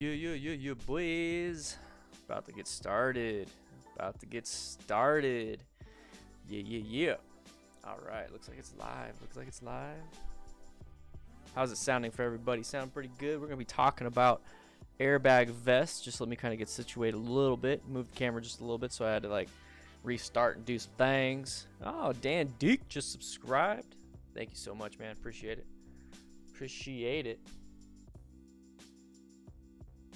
You boys. About to get started. About to get started. Yeah. Alright, looks like it's live. How's it sounding for everybody? Sound pretty good. We're gonna be talking about airbag vests. Just let me kind of get situated a little bit. Move the camera just a little bit, so I had to like restart and do some things. Oh, Dan Deek just subscribed. Thank you so much, man. Appreciate it.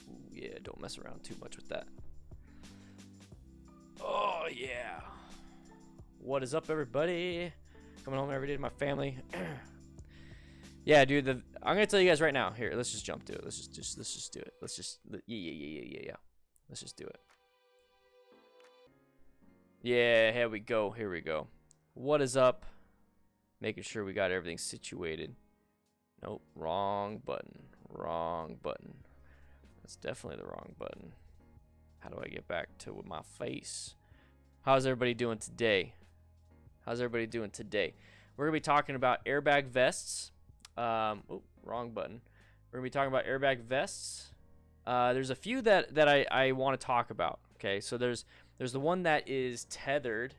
Ooh, yeah, don't mess around too much with that. Oh yeah. What is up, everybody? Coming home every day to my family. Yeah, dude. I'm gonna tell you guys right now. Here, let's just jump to it. Let's just do it. Let's just yeah. Let's just do it. Yeah, here we go. What is up? Making sure we got everything situated. Nope, wrong button. That's definitely the wrong button. How do I get back to my face? How's everybody doing today? We're gonna be talking about airbag vests. Oh, wrong button. We're gonna be talking about airbag vests. There's a few that I want to talk about. Okay, so there's the one that is tethered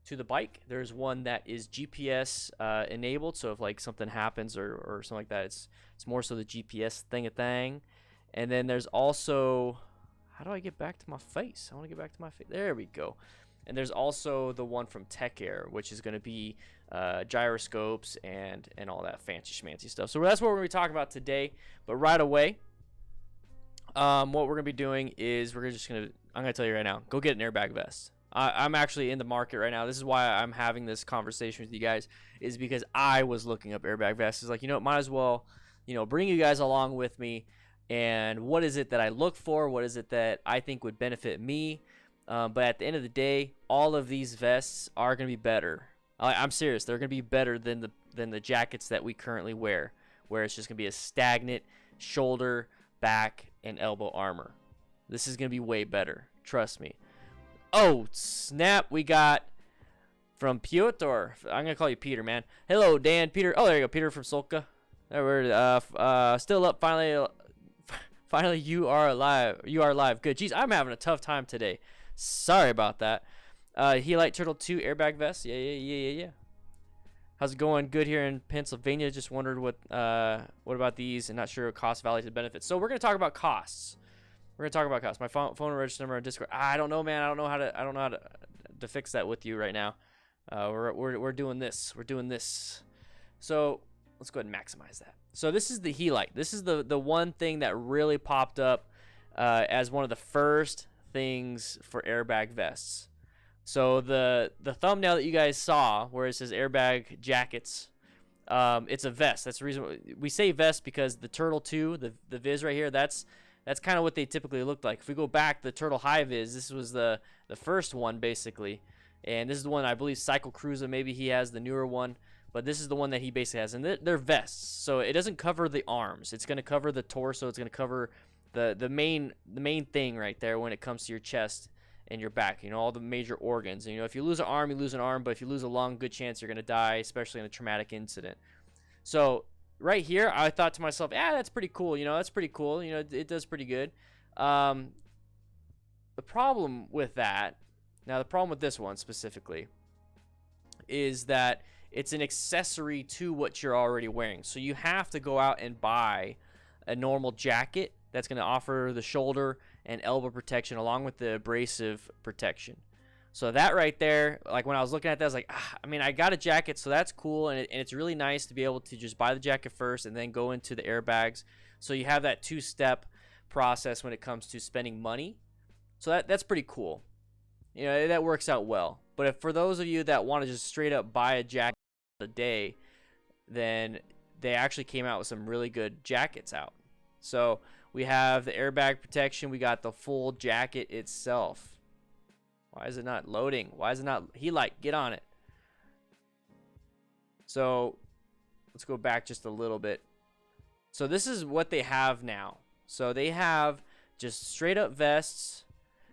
to the bike. There's one that is GPS enabled, so if like something happens or something like that, it's more so the GPS thing. And then there's also, how do I get back to my face? I want to get back to my face. There we go. And there's also the one from Tethered, which is going to be gyroscopes and all that fancy schmancy stuff. So that's what we're going to be talking about today. But right away, what we're going to be doing is I'm going to tell you right now, go get an airbag vest. I'm actually in the market right now. This is why I'm having this conversation with you guys, is because I was looking up airbag vests. It's like, might as well, bring you guys along with me. And what is it that I look for? What is it that I think would benefit me? But at the end of the day, all of these vests are going to be better. I'm serious. They're going to be better than the jackets that we currently wear, where it's just going to be a stagnant shoulder, back, and elbow armor. This is going to be way better. Trust me. Oh, snap. We got from Piotr. I'm going to call you Peter, man. Hello, Dan. Peter. Oh, there you go. Peter from Solka. There we're still up. Finally, you are alive. Good. Jeez, I'm having a tough time today. Sorry about that. Helite Turtle 2 airbag vest. Yeah. How's it going? Good here in Pennsylvania. Just wondered what about these, and not sure cost, value, to benefits. So we're gonna talk about costs. My phone register number on Discord. I don't know, man. I don't know how to fix that with you right now. We're doing this. So let's go ahead and maximize that. So this is the Helite. This is the one thing that really popped up as one of the first things for airbag vests. So the thumbnail that you guys saw, where it says airbag jackets, it's a vest. That's the reason we say vest, because the Turtle 2, the Viz right here, that's kind of what they typically looked like. If we go back, the Turtle High Viz, this was the first one basically, and this is the one I believe Cycle Cruiser, maybe he has the newer one. But this is the one that he basically has, and they're vests, so it doesn't cover the arms. It's going to cover the torso. It's going to cover the main thing right there when it comes to your chest and your back. All the major organs. And, if you lose an arm, you lose an arm. But if you lose a lung, good chance you're going to die, especially in a traumatic incident. So right here, I thought to myself, that's pretty cool. That's pretty cool. It does pretty good. The problem with that, now the problem with this one specifically, is that it's an accessory to what you're already wearing. So you have to go out and buy a normal jacket that's going to offer the shoulder and elbow protection along with the abrasive protection. So that right there, like when I was looking at that, I was like, I got a jacket, so that's cool. And it's really nice to be able to just buy the jacket first and then go into the airbags. So you have that two-step process when it comes to spending money. So that's pretty cool. That works out well. But if for those of you that want to just straight up buy a jacket a day, then they actually came out with some really good jackets out. So we have the airbag protection. We got the full jacket itself. Why is it not loading? Why is it not Helite? Get on it. So let's go back just a little bit. So this is what they have now. So they have just straight up vests.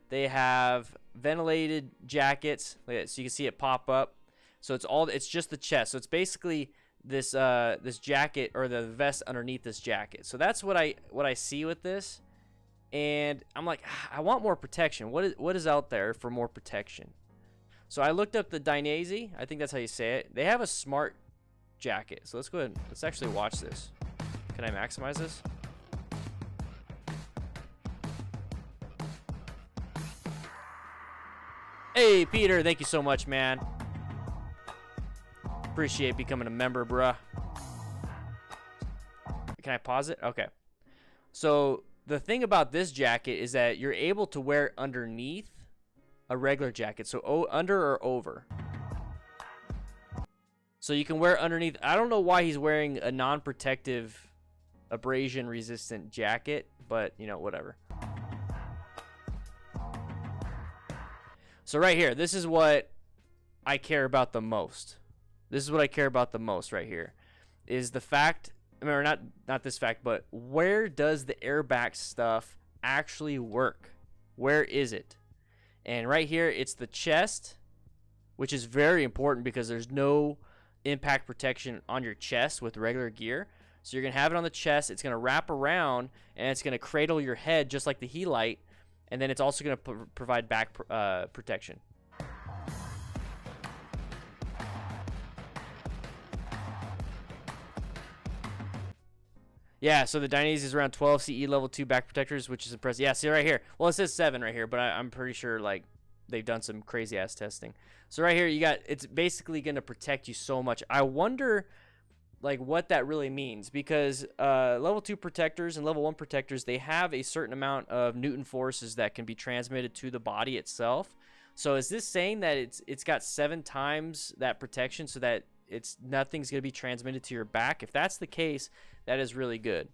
They have ventilated jackets. So you can see it pop up. So it's just the chest. So it's basically this jacket, or the vest underneath this jacket. So that's what I see with this. And I'm like, I want more protection. What is out there for more protection? So I looked up the Dainese. I think that's how you say it. They have a S.M.A.R.T jacket. So let's go ahead. Let's actually watch this. Can I maximize this? Hey, Peter. Thank you so much, man. Appreciate becoming a member, bruh. Can I pause it? Okay. So the thing about this jacket is that you're able to wear it underneath a regular jacket. So under or over. So you can wear it underneath. I don't know why he's wearing a non-protective abrasion resistant jacket, but you know, whatever. So right here, this is what I care about the most. This is what I care about the most right here. Is the fact, or not this fact, but where does the airbag stuff actually work? Where is it? And right here, it's the chest, which is very important because there's no impact protection on your chest with regular gear. So you're going to have it on the chest. It's going to wrap around, and it's going to cradle your head just like the helite. And then it's also going to provide back protection. Yeah, so the Dainese is around 12 CE level 2 back protectors, which is impressive. Yeah, see right here. Well, it says 7 right here, but I'm pretty sure like they've done some crazy ass testing. So right here, you got, it's basically going to protect you so much. I wonder like what that really means, because level 2 protectors and level 1 protectors, they have a certain amount of Newton forces that can be transmitted to the body itself. So is this saying that it's got 7 times that protection so that nothing's going to be transmitted to your back? If that's the case, that is really good.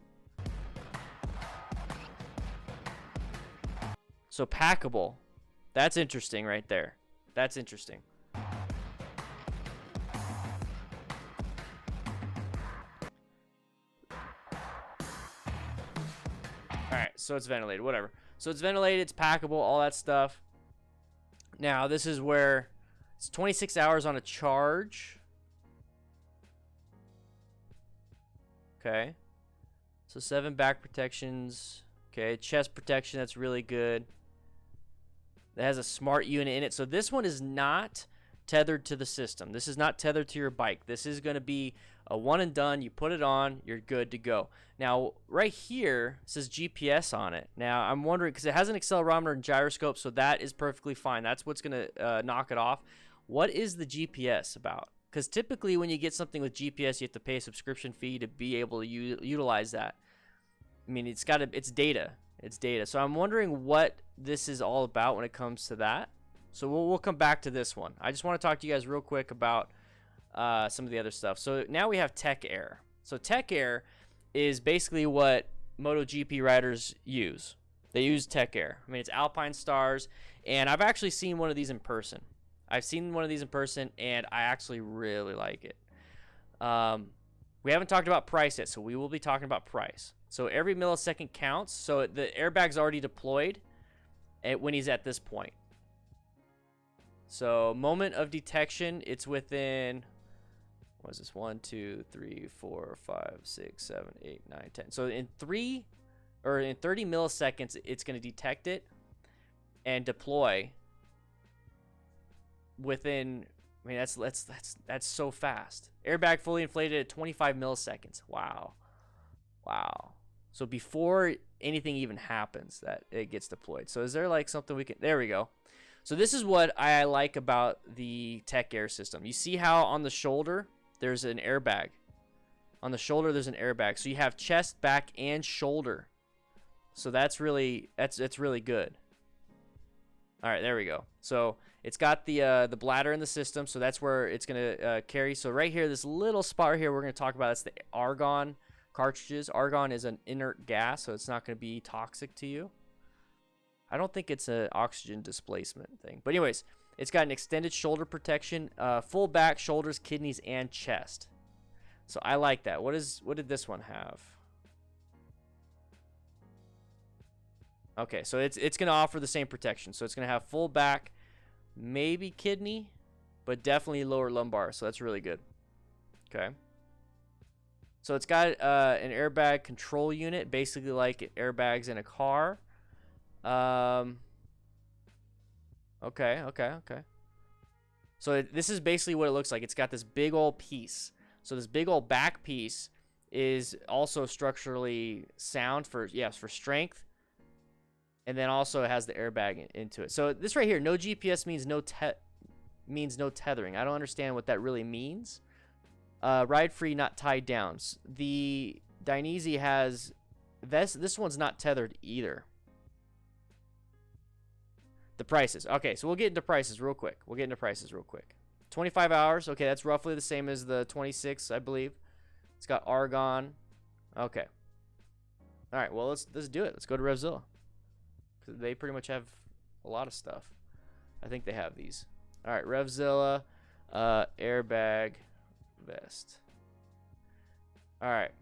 So packable. That's interesting right there. That's interesting. Alright, so it's ventilated, whatever. So it's ventilated, it's packable, all that stuff. Now, this is where it's 26 hours on a charge. Okay. So 7 back protections. Okay, chest protection, that's really good. It has a smart unit in it. So this one is not tethered to the system. This is not tethered to your bike. This is going to be a one and done. You put it on, you're good to go. Now, right here, it says GPS on it. Now, I'm wondering, because it has an accelerometer and gyroscope, so that is perfectly fine. That's what's going to knock it off. What is the GPS about? Because typically when you get something with GPS, you have to pay a subscription fee to be able to utilize that. I mean, it's data. It's data. So I'm wondering what this is all about when it comes to that. So we'll come back to this one. I just want to talk to you guys real quick about some of the other stuff. So now we have Tech Air. So Tech Air is basically what MotoGP riders use. They use Tech Air. I mean, it's Alpine Stars, and I've actually seen one of these in person. I've seen one of these in person, and I actually really like it. We haven't talked about price yet, so we will be talking about price. So every millisecond counts. So the airbag's already deployed when he's at this point. So moment of detection, it's within, what is this, 1, 2, 3, 4, 5, 6, 7, 8, 9, 10. So in 30 milliseconds, it's going to detect it and deploy within, I mean, that's so fast. Airbag fully inflated at 25 milliseconds. Wow. So before anything even happens, that it gets deployed. So is there like something we can, there we go. So this is what I like about the Tech Air system. You see how on the shoulder, there's an airbag. On the shoulder, there's an airbag. So you have chest, back, and shoulder. So that's really good. All right, there we go. So it's got the bladder in the system, so that's where it's gonna carry. So right here, this little spot right here, we're gonna talk about. That's the argon cartridges. Argon is an inert gas, so it's not gonna be toxic to you. I don't think it's an oxygen displacement thing, but anyways, it's got an extended shoulder protection, full back, shoulders, kidneys, and chest. So I like that. What did this one have? Okay, so it's going to offer the same protection. So it's going to have full back, maybe kidney, but definitely lower lumbar. So that's really good. Okay. So it's got an airbag control unit, basically like airbags in a car. Okay. So this is basically what it looks like. It's got this big old piece. So this big old back piece is also structurally sound for strength, and then also it has the airbag into it. So this right here, no GPS means no tethering. I don't understand what that really means. Ride free, not tied down. The Dainese has this one's not tethered either. The prices. Okay, so we'll get into prices real quick. 25 hours. Okay, that's roughly the same as the 26, I believe. It's got argon. Okay. All right, well, let's do it. Let's go to REVZILLA. Cuz they pretty much have a lot of stuff. I think they have these. All right, REVZILLA airbag vest. All right.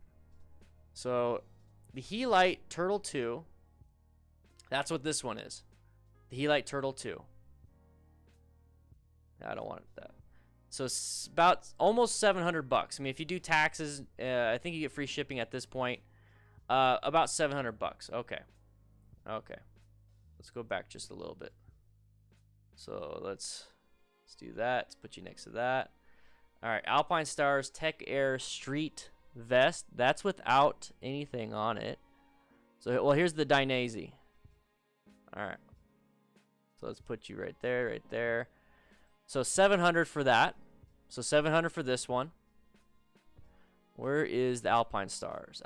So, the Helite Turtle 2, that's what this one is. The Helite Turtle 2. I don't want that. So it's about almost $700. I mean, if you do taxes, I think you get free shipping at this point. About $700. Okay. Let's go back just a little bit. So let's do that. Let's put you next to that. All right, Alpine Stars Tech Air Street Vest. That's without anything on it. So, well, here's the Dainese. All right. So let's put you right there. So 700 for that. So 700 for this one. Where is the Alpine Stars?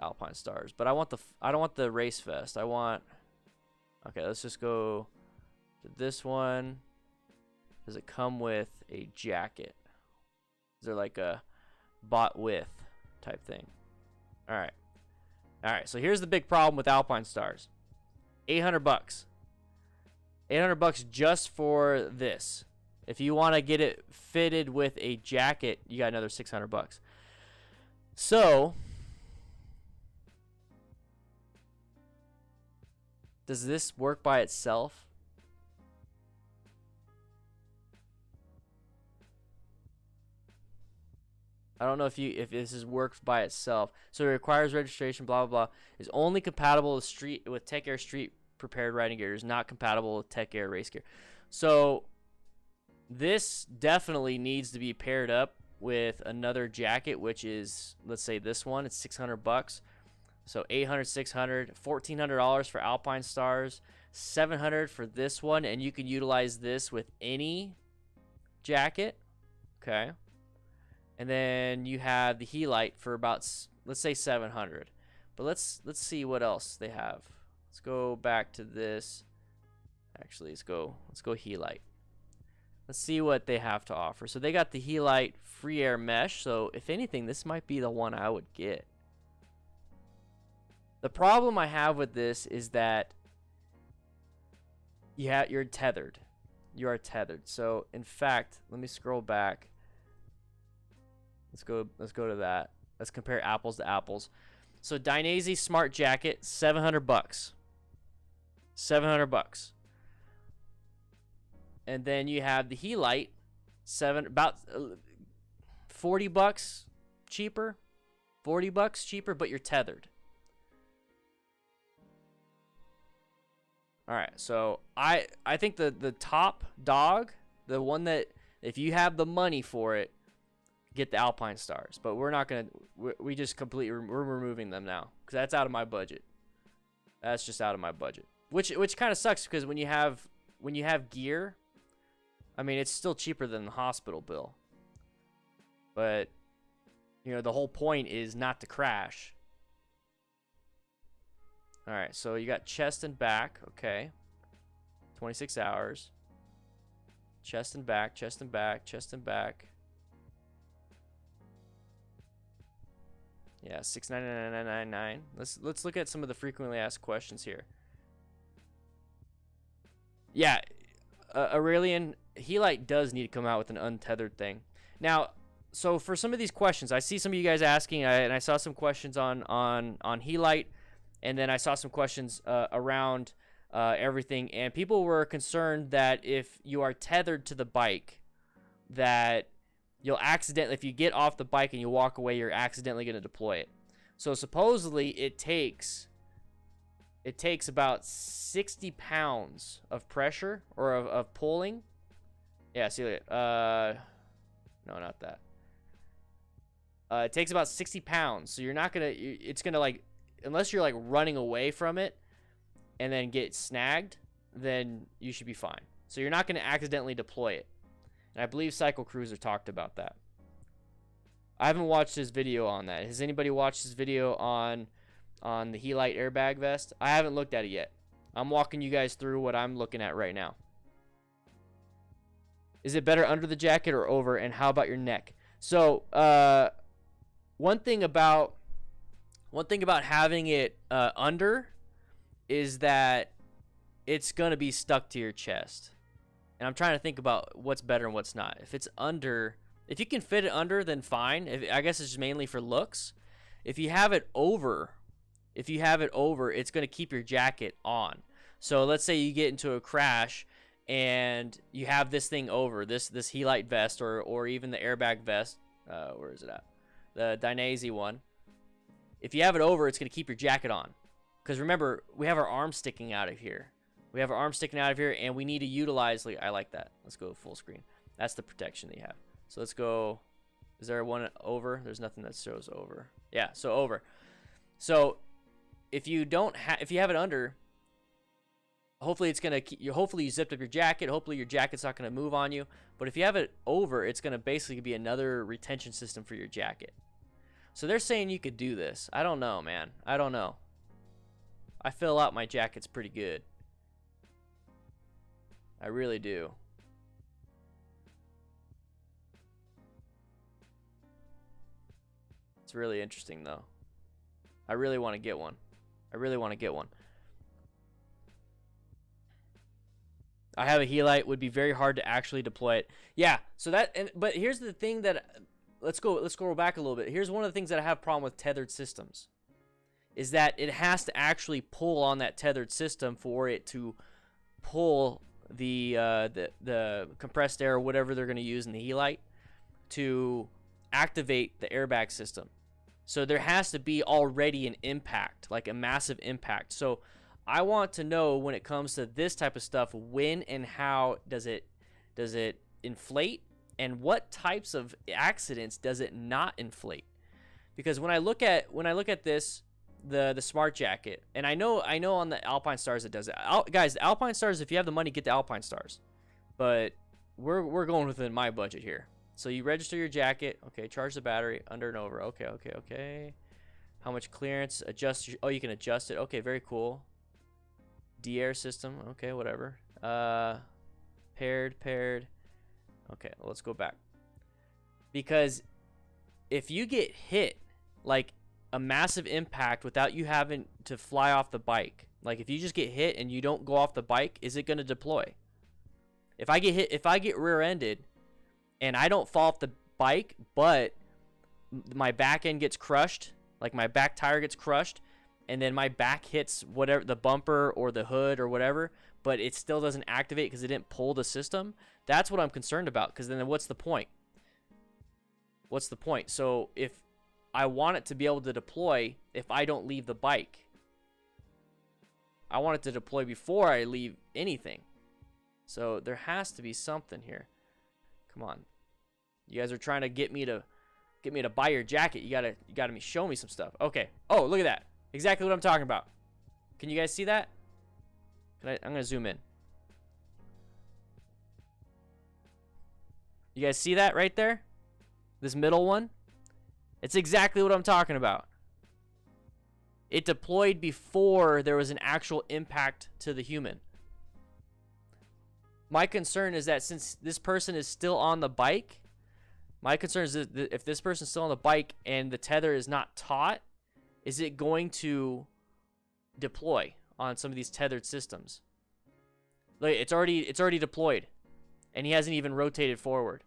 But I don't want the race vest. Okay, let's just go to this one. Does it come with a jacket? Is there like a bought with type thing? All right, so here's the big problem with Alpine Stars. $800. $800 just for this. If you want to get it fitted with a jacket, you got another $600. So, does this work by itself? I don't know if this is worked by itself. So it requires registration, blah blah blah. Is only compatible with Tech Air Street prepared riding gear. Is not compatible with Tech Air race gear. So this definitely needs to be paired up with another jacket, which is, let's say this one. It's $600. So 800, 600, $1,400 for Alpine Stars, $700 for this one, and you can utilize this with any jacket. Okay. And then you have the Helite for about, let's say, $700. But let's see what else they have. Let's go back to this. Actually, let's go Helite. Let's see what they have to offer. So they got the Helite free air mesh. So if anything, this might be the one I would get. The problem I have with this is that you're tethered. You are tethered. So in fact, let me scroll back. Let's go to that. Let's compare apples to apples. So Dainese Smart Jacket, $700. $700. And then you have the Helite, about $40 cheaper. $40 cheaper, but you're tethered. All right, so I think the top dog, the one that if you have the money for it, get the Alpine Stars. But we're not gonna. We just completely we're removing them now because that's out of my budget. That's just out of my budget. Which kind of sucks because when you have gear, I mean it's still cheaper than the hospital bill. But you know the whole point is not to crash. All right, so you got chest and back, okay. 26 hours. Chest and back, chest and back, chest and back. Yeah, 69999. Let's look at some of the frequently asked questions here. Yeah, Aurelian Helite does need to come out with an untethered thing. Now, so for some of these questions, I see some of you guys asking, and I saw some questions on Helite. And then I saw some questions around everything, and people were concerned that if you are tethered to the bike, that you'll accidentally, if you get off the bike and you walk away, you're accidentally going to deploy it. So supposedly it takes it takes about 60 pounds of pressure or of pulling. Yeah, see it. No, not that. It takes about 60 pounds, so you're not gonna. It's gonna like, unless you're like running away from it, and then get snagged, then you should be fine. So you're not gonna accidentally deploy it. And I believe Cycle Cruiser talked about that. I haven't watched his video on that. Has anybody watched his video on the Helite airbag vest? I haven't looked at it yet. I'm walking you guys through what I'm looking at right now. Is it better under the jacket or over? And how about your neck? So one thing about having it under is that it's gonna be stuck to your chest. And I'm trying to think about what's better and what's not. If it's under, if you can fit it under, then fine. I guess it's just mainly for looks. If you have it over, it's going to keep your jacket on. So let's say you get into a crash and you have this thing over, this Helite vest or even the airbag vest. Where is it at? The Dainese one. If you have it over, it's going to keep your jacket on. Because remember, we have our arms sticking out of here. And we need to utilize, like, I like that. Let's go full screen. That's the protection that you have. So let's go. Is there one over? There's nothing that shows over. Yeah, so over. So if you have it under, hopefully it's gonna hopefully you zipped up your jacket. Hopefully your jacket's not gonna move on you. But if you have it over, it's gonna basically be another retention system for your jacket. So they're saying you could do this. I don't know, man. I don't know. I fill out my jackets pretty good. I really do. It's really interesting, though. I really want to get one. I have a Helite. Would be very hard to actually deploy it. Yeah. So but here's the thing that let's go back a little bit. Here's one of the things that I have a problem with tethered systems, is that it has to actually pull on that tethered system for it to pull the compressed air or whatever they're going to use in the Helite to activate the airbag system. So there has to be already an impact, like a massive impact. So I want to know, when it comes to this type of stuff, when and how does it inflate, and what types of accidents does it not inflate? Because when I look at this, the S.M.A.R.T jacket, and I know on the Alpine Stars it does it. Guys, the Alpine Stars, if you have the money, get the Alpine Stars. But we're going within my budget here. So you register your jacket. Okay, charge the battery under and over. Okay. How much clearance? Adjust. Oh, you can adjust it. Okay, very cool. De-air system. Okay, whatever. Paired. Okay, well, let's go back. Because if you get hit, like a massive impact without you having to fly off the bike, like if you just get hit and you don't go off the bike, is it going to deploy? If I get rear-ended and I don't fall off the bike, but my back end gets crushed, like my back tire gets crushed, and then my back hits whatever, the bumper or the hood or whatever, but it still doesn't activate because it didn't pull the system, that's what I'm concerned about. Because then what's the point? So if I want it to be able to deploy if I don't leave the bike, I want it to deploy before I leave anything. So there has to be something here. Come on. You guys are trying to get me to buy your jacket. You gotta show me some stuff. Okay. Oh, look at that. Exactly what I'm talking about. Can you guys see that? I'm gonna zoom in. You guys see that right there? This middle one? It's exactly what I'm talking about. It deployed before there was an actual impact to the human. My concern is that since this person is still on the bike, my concern is that if this person's still on the bike and the tether is not taut, is it going to deploy on some of these tethered systems? Like, it's already deployed, and he hasn't even rotated forward.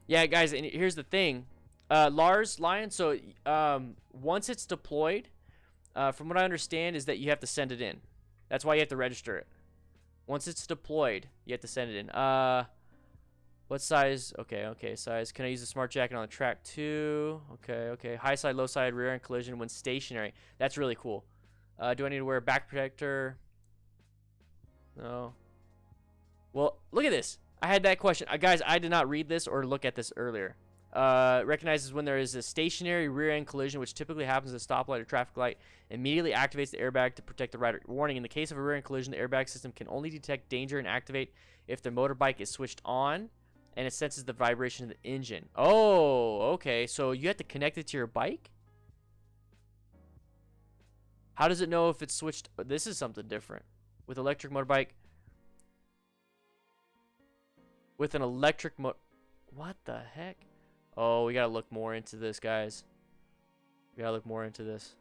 Yeah, guys, and here's the thing. Lars, Lion, so once it's deployed, from what I understand is that you have to send it in. That's why you have to register it. Once it's deployed, you have to send it in. What size? Okay, okay, size. Can I use the smart jacket on the track too? Okay, okay. High side, low side, rear end collision when stationary. That's really cool. Do I need to wear a back protector? No. Well, look at this. I had that question. Guys, I did not read this or look at this earlier. Recognizes when there is a stationary rear end collision, which typically happens at a stoplight or traffic light, immediately activates the airbag to protect the rider. Warning, in the case of a rear end collision, the airbag system can only detect danger and activate if the motorbike is switched on and it senses the vibration of the engine. Oh, okay. So you have to connect it to your bike? How does it know if it's switched? This is something different. With electric motorbike. With an electric what the heck? Oh, we gotta look more into this, guys. We gotta look more into this.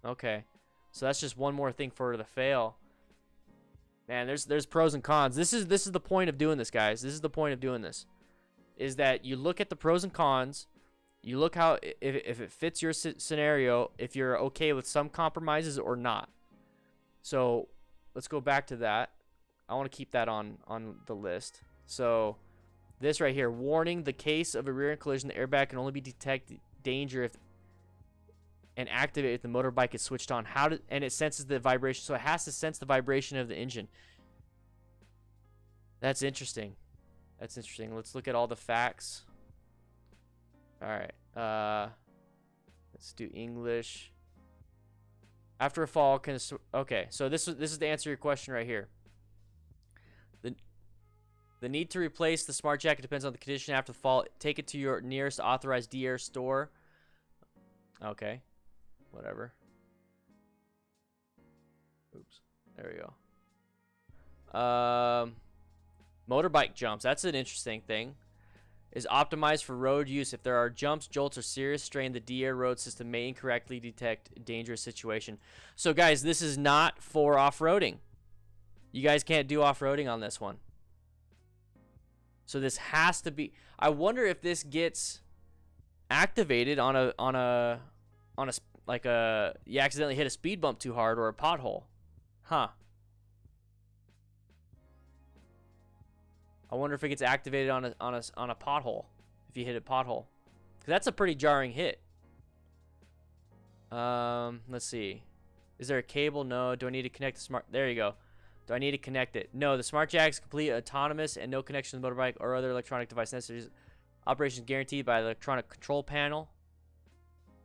Okay. So that's just one more thing for the fail. Man, there's pros and cons. This is the point of doing this, guys. This is the point of doing this. Is that you look at the pros and cons. You look how if it fits your scenario, if you're okay with some compromises or not. So let's go back to that. I want to keep that on the list. So this right here, warning: the case of a rear end collision, the airbag can only be detect danger if and activate if the motorbike is switched on. And it senses the vibration, so it has to sense the vibration of the engine. That's interesting. That's interesting. Let's look at all the facts. All right. Let's do English. After a fall, okay. So this is to answer your question right here. The need to replace the smart jacket depends on the condition after the fall. Take it to your nearest authorized DR store. Okay. Whatever. Oops. There we go. Motorbike jumps. That's an interesting thing. Is optimized for road use. If there are jumps, jolts, or serious strain, the DR road system may incorrectly detect a dangerous situation. So, guys, this is not for off-roading. You guys can't do off-roading on this one. So this has to be. I wonder if this gets activated on a like you accidentally hit a speed bump too hard or a pothole. Huh. I wonder if it gets activated on a pothole, if you hit a pothole, because that's a pretty jarring hit. Let's see. Is there a cable? No. Do I need to connect the smart? There you go. Do I need to connect it? No. The smart jack is completely autonomous and no connection to the motorbike or other electronic device necessary. Operation is guaranteed by the electronic control panel.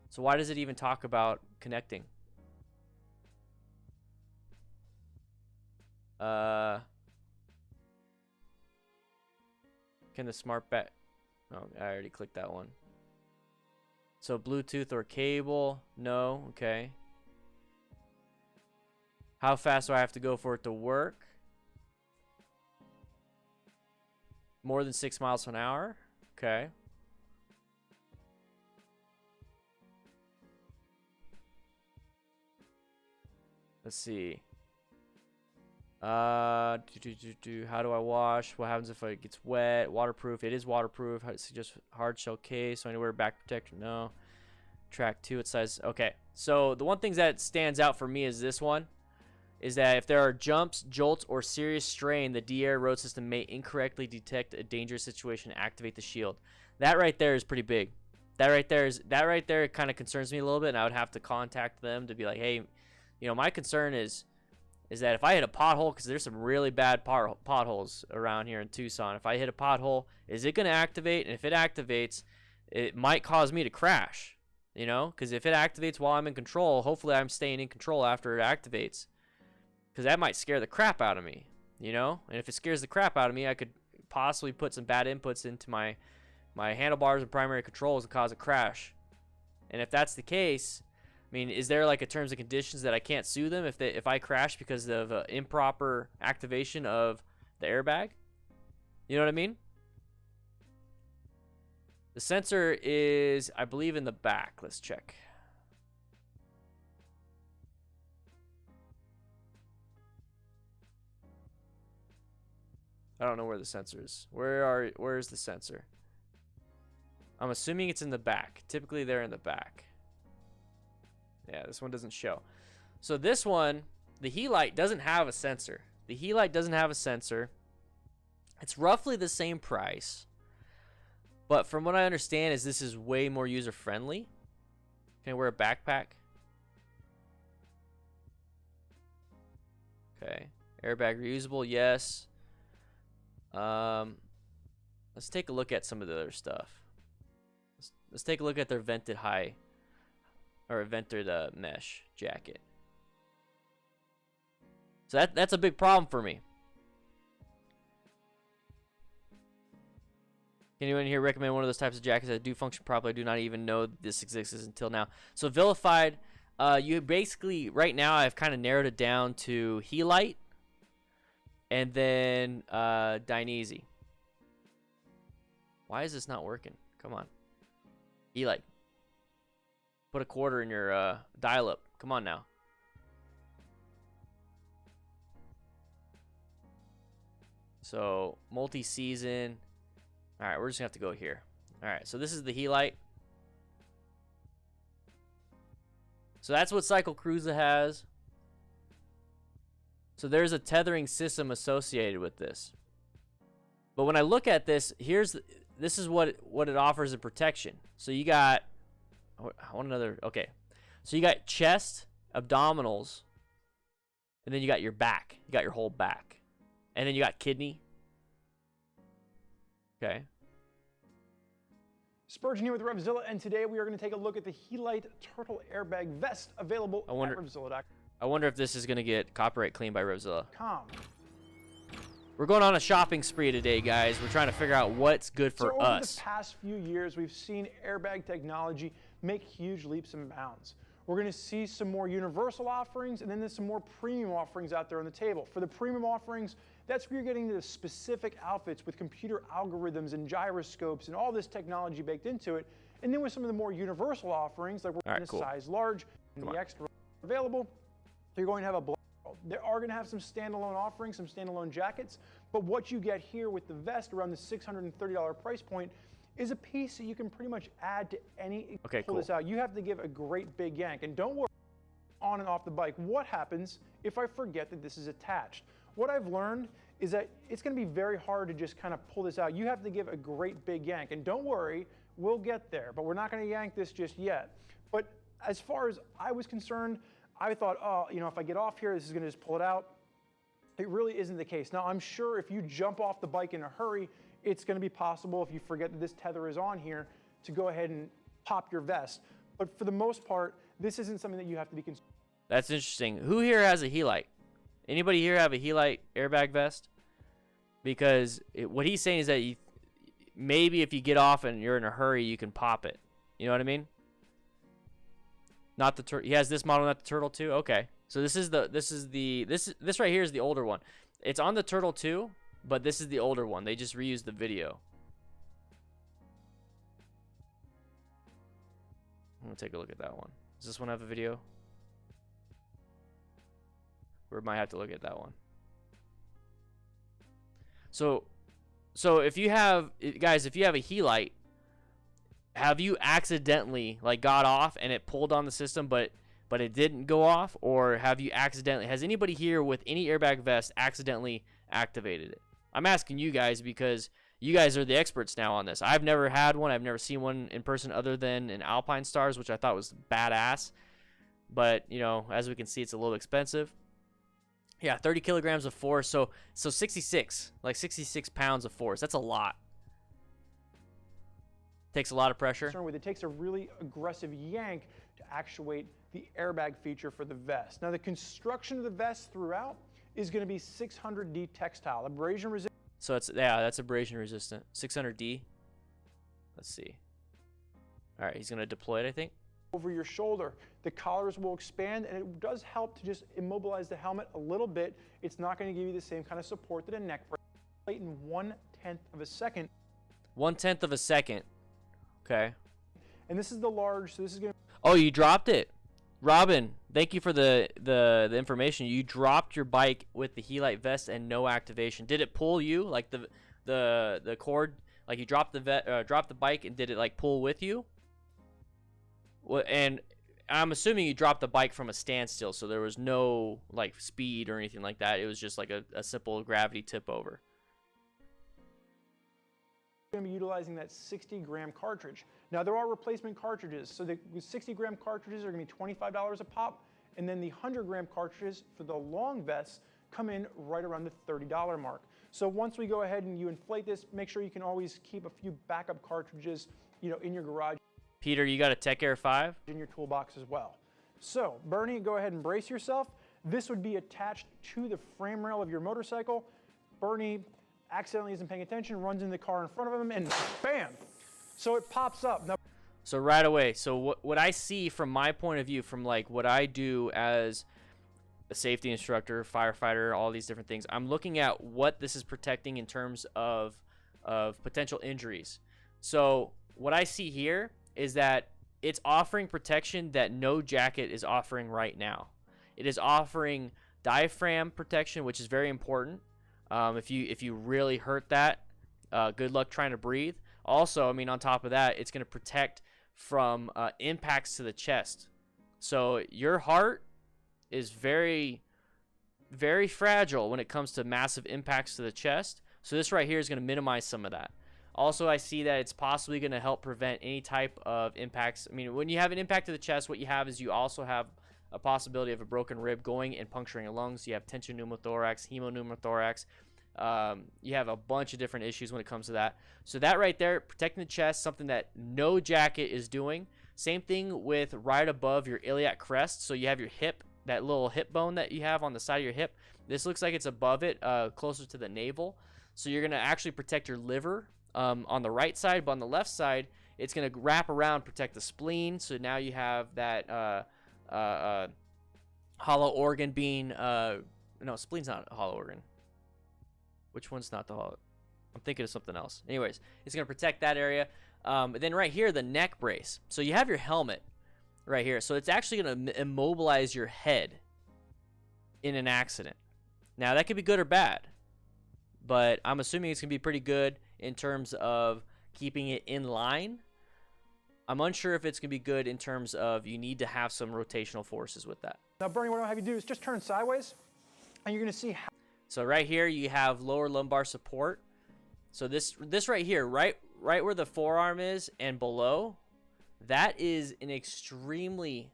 So why does it even talk about connecting? Can the smart bat? Oh, I already clicked that one. So Bluetooth or cable? No. Okay. How fast do I have to go for it to work? More than 6 miles an hour? Okay. Let's see. How do I wash? What happens if it gets wet? Waterproof. It is waterproof. Just hard shell case. So I need to wear a back protector. No. Track 2. It says. Okay. So the one thing that stands out for me is this one. Is that if there are jumps, jolts, or serious strain, the DR road system may incorrectly detect a dangerous situation and activate the shield. That right there is pretty big. That right there kind of concerns me a little bit, and I would have to contact them to be like, hey, you know, my concern is that if I hit a pothole, because there's some really bad potholes around here in Tucson. If I hit a pothole, is it going to activate? And if it activates, it might cause me to crash, you know, because if it activates while I'm in control, hopefully I'm staying in control after it activates. Because that might scare the crap out of me, you know? And if it scares the crap out of me, I could possibly put some bad inputs into my handlebars and primary controls and cause a crash. And if that's the case, I mean, is there like a terms and conditions that I can't sue them if I crash because of improper activation of the airbag? You know what I mean? The sensor is, I believe, in the back. Let's check. I don't know where the sensor is. Where is the sensor? I'm assuming it's in the back. Typically they're in the back. Yeah, this one doesn't show. So this one, the heat light doesn't have a sensor. The Helite doesn't have a sensor. It's roughly the same price. But from what I understand is this is way more user-friendly. Can I wear a backpack? Okay. Airbag reusable, yes. Let's take a look at some of the other stuff. Let's take a look at their vented high or vented mesh jacket. So that's a big problem for me. Can anyone here recommend one of those types of jackets that do function properly? I do not even know this exists until now. So vilified, you basically right now I've kind of narrowed it down to Helite and then Dainese. Why is this not working? Come on. Helite. Put a quarter in your dial-up. Come on now. So multi-season. All right, we're just gonna have to go here. All right, so this is the Helite. So that's what Cycle Cruiser has. So there's a tethering system associated with this. But when I look at this, this is what it offers in protection. So you got, I want another, okay. So you got chest, abdominals, and then you got your back. You got your whole back. And then you got kidney. Okay. Spurgeon here with REVZILLA, and today we are going to take a look at the Helite Turtle Airbag Vest available at REVZILLA.com. I wonder if this is going to get copyright clean by REVZILLA. We're going on a shopping spree today, guys. We're trying to figure out what's good for us. Over the past few years, we've seen airbag technology make huge leaps and bounds. We're going to see some more universal offerings, and then there's some more premium offerings out there on the table. For the premium offerings, that's where you're getting the specific outfits with computer algorithms and gyroscopes and all this technology baked into it. And then with some of the more universal offerings, like we're in a size large and the extra available, you're going to have a blend. There are going to have some standalone offerings, some standalone jackets, but what you get here with the vest around the $630 price point is a piece that you can pretty much add to any. Okay, pull this out. You have to give a great big yank, and don't worry, on and off the bike, what happens if I forget that this is attached? What I've learned is that it's going to be very hard to just kind of pull this out. You have to give a great big yank, and don't worry, we'll get there, but we're not going to yank this just yet. But as far as I was concerned, I thought, oh, you know, if I get off here, this is going to just pull it out. It really isn't the case. Now, I'm sure if you jump off the bike in a hurry, it's going to be possible, if you forget that this tether is on here, to go ahead and pop your vest. But for the most part, this isn't something that you have to be concerned. That's interesting. Who here has a Helite? Anybody here have a Helite airbag vest? Because what he's saying is that maybe if you get off and you're in a hurry, you can pop it. You know what I mean? Not the turtle. He has this model, not the turtle too. Okay, so this right here is the older one. It's on the turtle too, but this is the older one. They just reused the video. I'm gonna take a look at that one. Does this one have a video? We might have to look at that one. So if you have, guys, if you have a Helite, have you accidentally like got off and it pulled on the system, but it didn't go off, or have you accidentally? Has anybody here with any airbag vest accidentally activated it? I'm asking you guys because you guys are the experts now on this. I've never had one. I've never seen one in person other than in Alpine Stars, which I thought was badass. But you know, as we can see, it's a little expensive. Yeah, 30 kilograms of force. So 66 pounds of force. That's a lot. Takes a lot of pressure. It takes a really aggressive yank to actuate the airbag feature for the vest. Now, the construction of the vest throughout is going to be 600D textile, abrasion resistant. So that's abrasion resistant. 600D. Let's see. All right, he's going to deploy it, I think. Over your shoulder, the collars will expand, and it does help to just immobilize the helmet a little bit. It's not going to give you the same kind of support that a neck brace in 1/10 of a second. 1/10 of a second. Okay. And this is the large, so this is going to... Oh, you dropped it. Robin, thank you for the information. You dropped your bike with the Helite vest and no activation. Did it pull you? Like the cord, like you dropped the bike and did it like pull with you? And I'm assuming you dropped the bike from a standstill, so there was no like speed or anything like that. It was just like a simple gravity tip over. Going to be utilizing that 60-gram cartridge. Now there are replacement cartridges, so the 60-gram cartridges are going to be $25 a pop, and then the 100-gram cartridges for the long vests come in right around the $30 mark. So once we go ahead and you inflate this, make sure you can always keep a few backup cartridges, in your garage. Peter, you got a Tech Air 5? In your toolbox as well. So Bernie, go ahead and brace yourself. This would be attached to the frame rail of your motorcycle. Bernie accidentally isn't paying attention, runs in the car in front of him, and bam! So it pops up. Now, so right away, so what I see from my point of view, from like what I do as a safety instructor, firefighter, all these different things, I'm looking at what this is protecting in terms of potential injuries. So what I see here is that it's offering protection that no jacket is offering right now. It is offering diaphragm protection, which is very important. If you really hurt that, good luck trying to breathe. Also, I mean, on top of that, it's going to protect from impacts to the chest. So your heart is very, very fragile when it comes to massive impacts to the chest. So this right here is going to minimize some of that. Also, I see that it's possibly going to help prevent any type of impacts. I mean, when you have an impact to the chest, what you have is you also have a possibility of a broken rib going and puncturing a lung. So you have tension pneumothorax, hemopneumothorax. You have a bunch of different issues when it comes to that. So that right there, protecting the chest, something that no jacket is doing. Same thing with right above your iliac crest. So you have your hip, that little hip bone that you have on the side of your hip. This looks like it's above it, closer to the navel. So you're going to actually protect your liver on the right side, but on the left side, it's going to wrap around, protect the spleen. So now you have that hollow organ being, no, spleen's not a hollow organ. Which one's not the hollow? I'm thinking of something else. Anyways, it's going to protect that area. Then right here, the neck brace. So you have your helmet right here. So it's actually going to immobilize your head in an accident. Now, that could be good or bad, but I'm assuming it's going to be pretty good in terms of keeping it in line. I'm unsure if it's going to be good in terms of you need to have some rotational forces with that. Now, Bernie, what I'm going to have you do is just turn sideways, and you're going to see how. So right here, you have lower lumbar support. So this right here, right where the forearm is and below, that is an extremely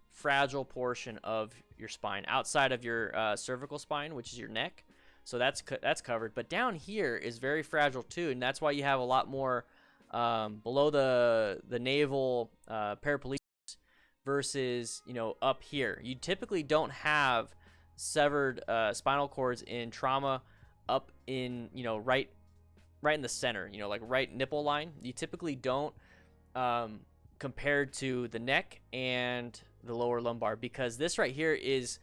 fragile portion of your spine, outside of your cervical spine, which is your neck. So that's covered. But down here is very fragile too, and that's why you have a lot more below the navel paraplegia versus up here. You typically don't have severed spinal cords in trauma up in right in the center, like right nipple line. You typically don't, compared to the neck and the lower lumbar, because this right here is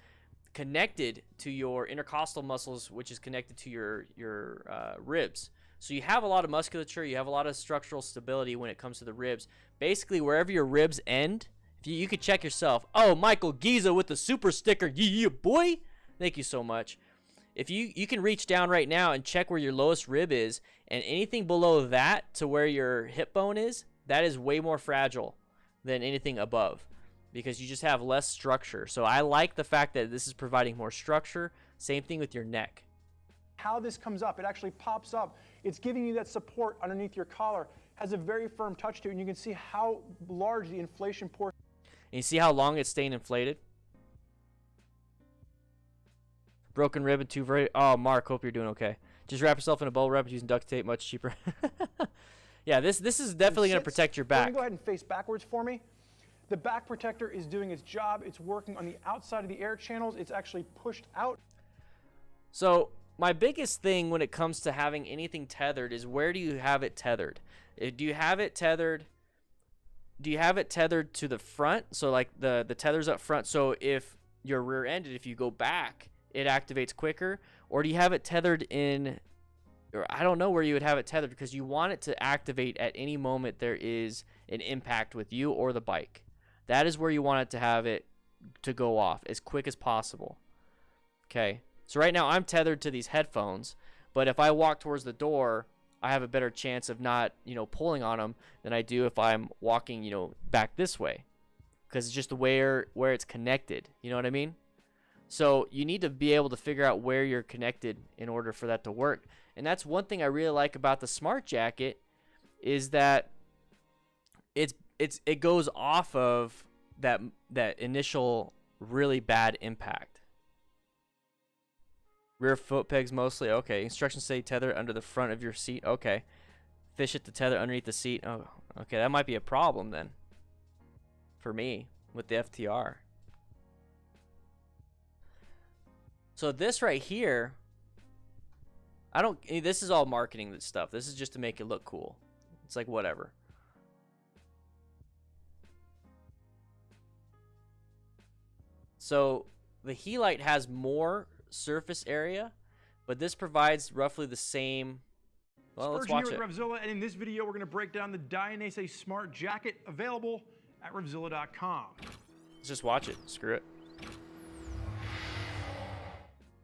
connected to your intercostal muscles, which is connected to your ribs. So you have a lot of musculature, you have a lot of structural stability when it comes to the ribs. Basically, wherever your ribs end, if you could check yourself. Oh, Michael Giza with the super sticker. Yeah, boy. Thank you so much. If you can reach down right now and check where your lowest rib is, and anything below that to where your hip bone is, that is way more fragile than anything above, because you just have less structure. So I like the fact that this is providing more structure. Same thing with your neck. How this comes up, it actually pops up. It's giving you that support underneath your collar. Has a very firm touch to it, and you can see how large the inflation portion. And you see how long it's staying inflated? Broken rib and two very. Oh, Mark, hope you're doing okay. Just wrap yourself in a bubble wrap using duct tape, much cheaper. Yeah, this is definitely going to protect your back. Go ahead and face backwards for me. The back protector is doing its job. It's working on the outside of the air channels. It's actually pushed out. So my biggest thing when it comes to having anything tethered is, where do you have it tethered? Do you have it tethered? Do you have it tethered to the front? So like the tether's up front. So if you're rear-ended, if you go back, it activates quicker. Or do you have it tethered in, or I don't know where you would have it tethered, because you want it to activate at any moment there is an impact with you or the bike. That is where you want it to have it to go off as quick as possible. Okay. So right now I'm tethered to these headphones, but if I walk towards the door, I have a better chance of not, pulling on them than I do if I'm walking, back this way. because it's just where it's connected. You know what I mean? So you need to be able to figure out where you're connected in order for that to work. And that's one thing I really like about the S.M.A.R.T jacket, is that it goes off of that initial really bad impact. Rear foot pegs mostly. Okay. Instructions say tether under the front of your seat. Okay. Fish it to tether underneath the seat. Oh, okay. That might be a problem then for me with the FTR. So this right here, this is all marketing stuff. This is just to make it look cool. It's like whatever. So the Helite has more surface area, but this provides roughly the same. Well, let's watch it. Here at REVZILLA, and in this video, we're going to break down the Dainese S.M.A.R.T jacket, available at REVZILLA.com. Let's just watch it. Screw it.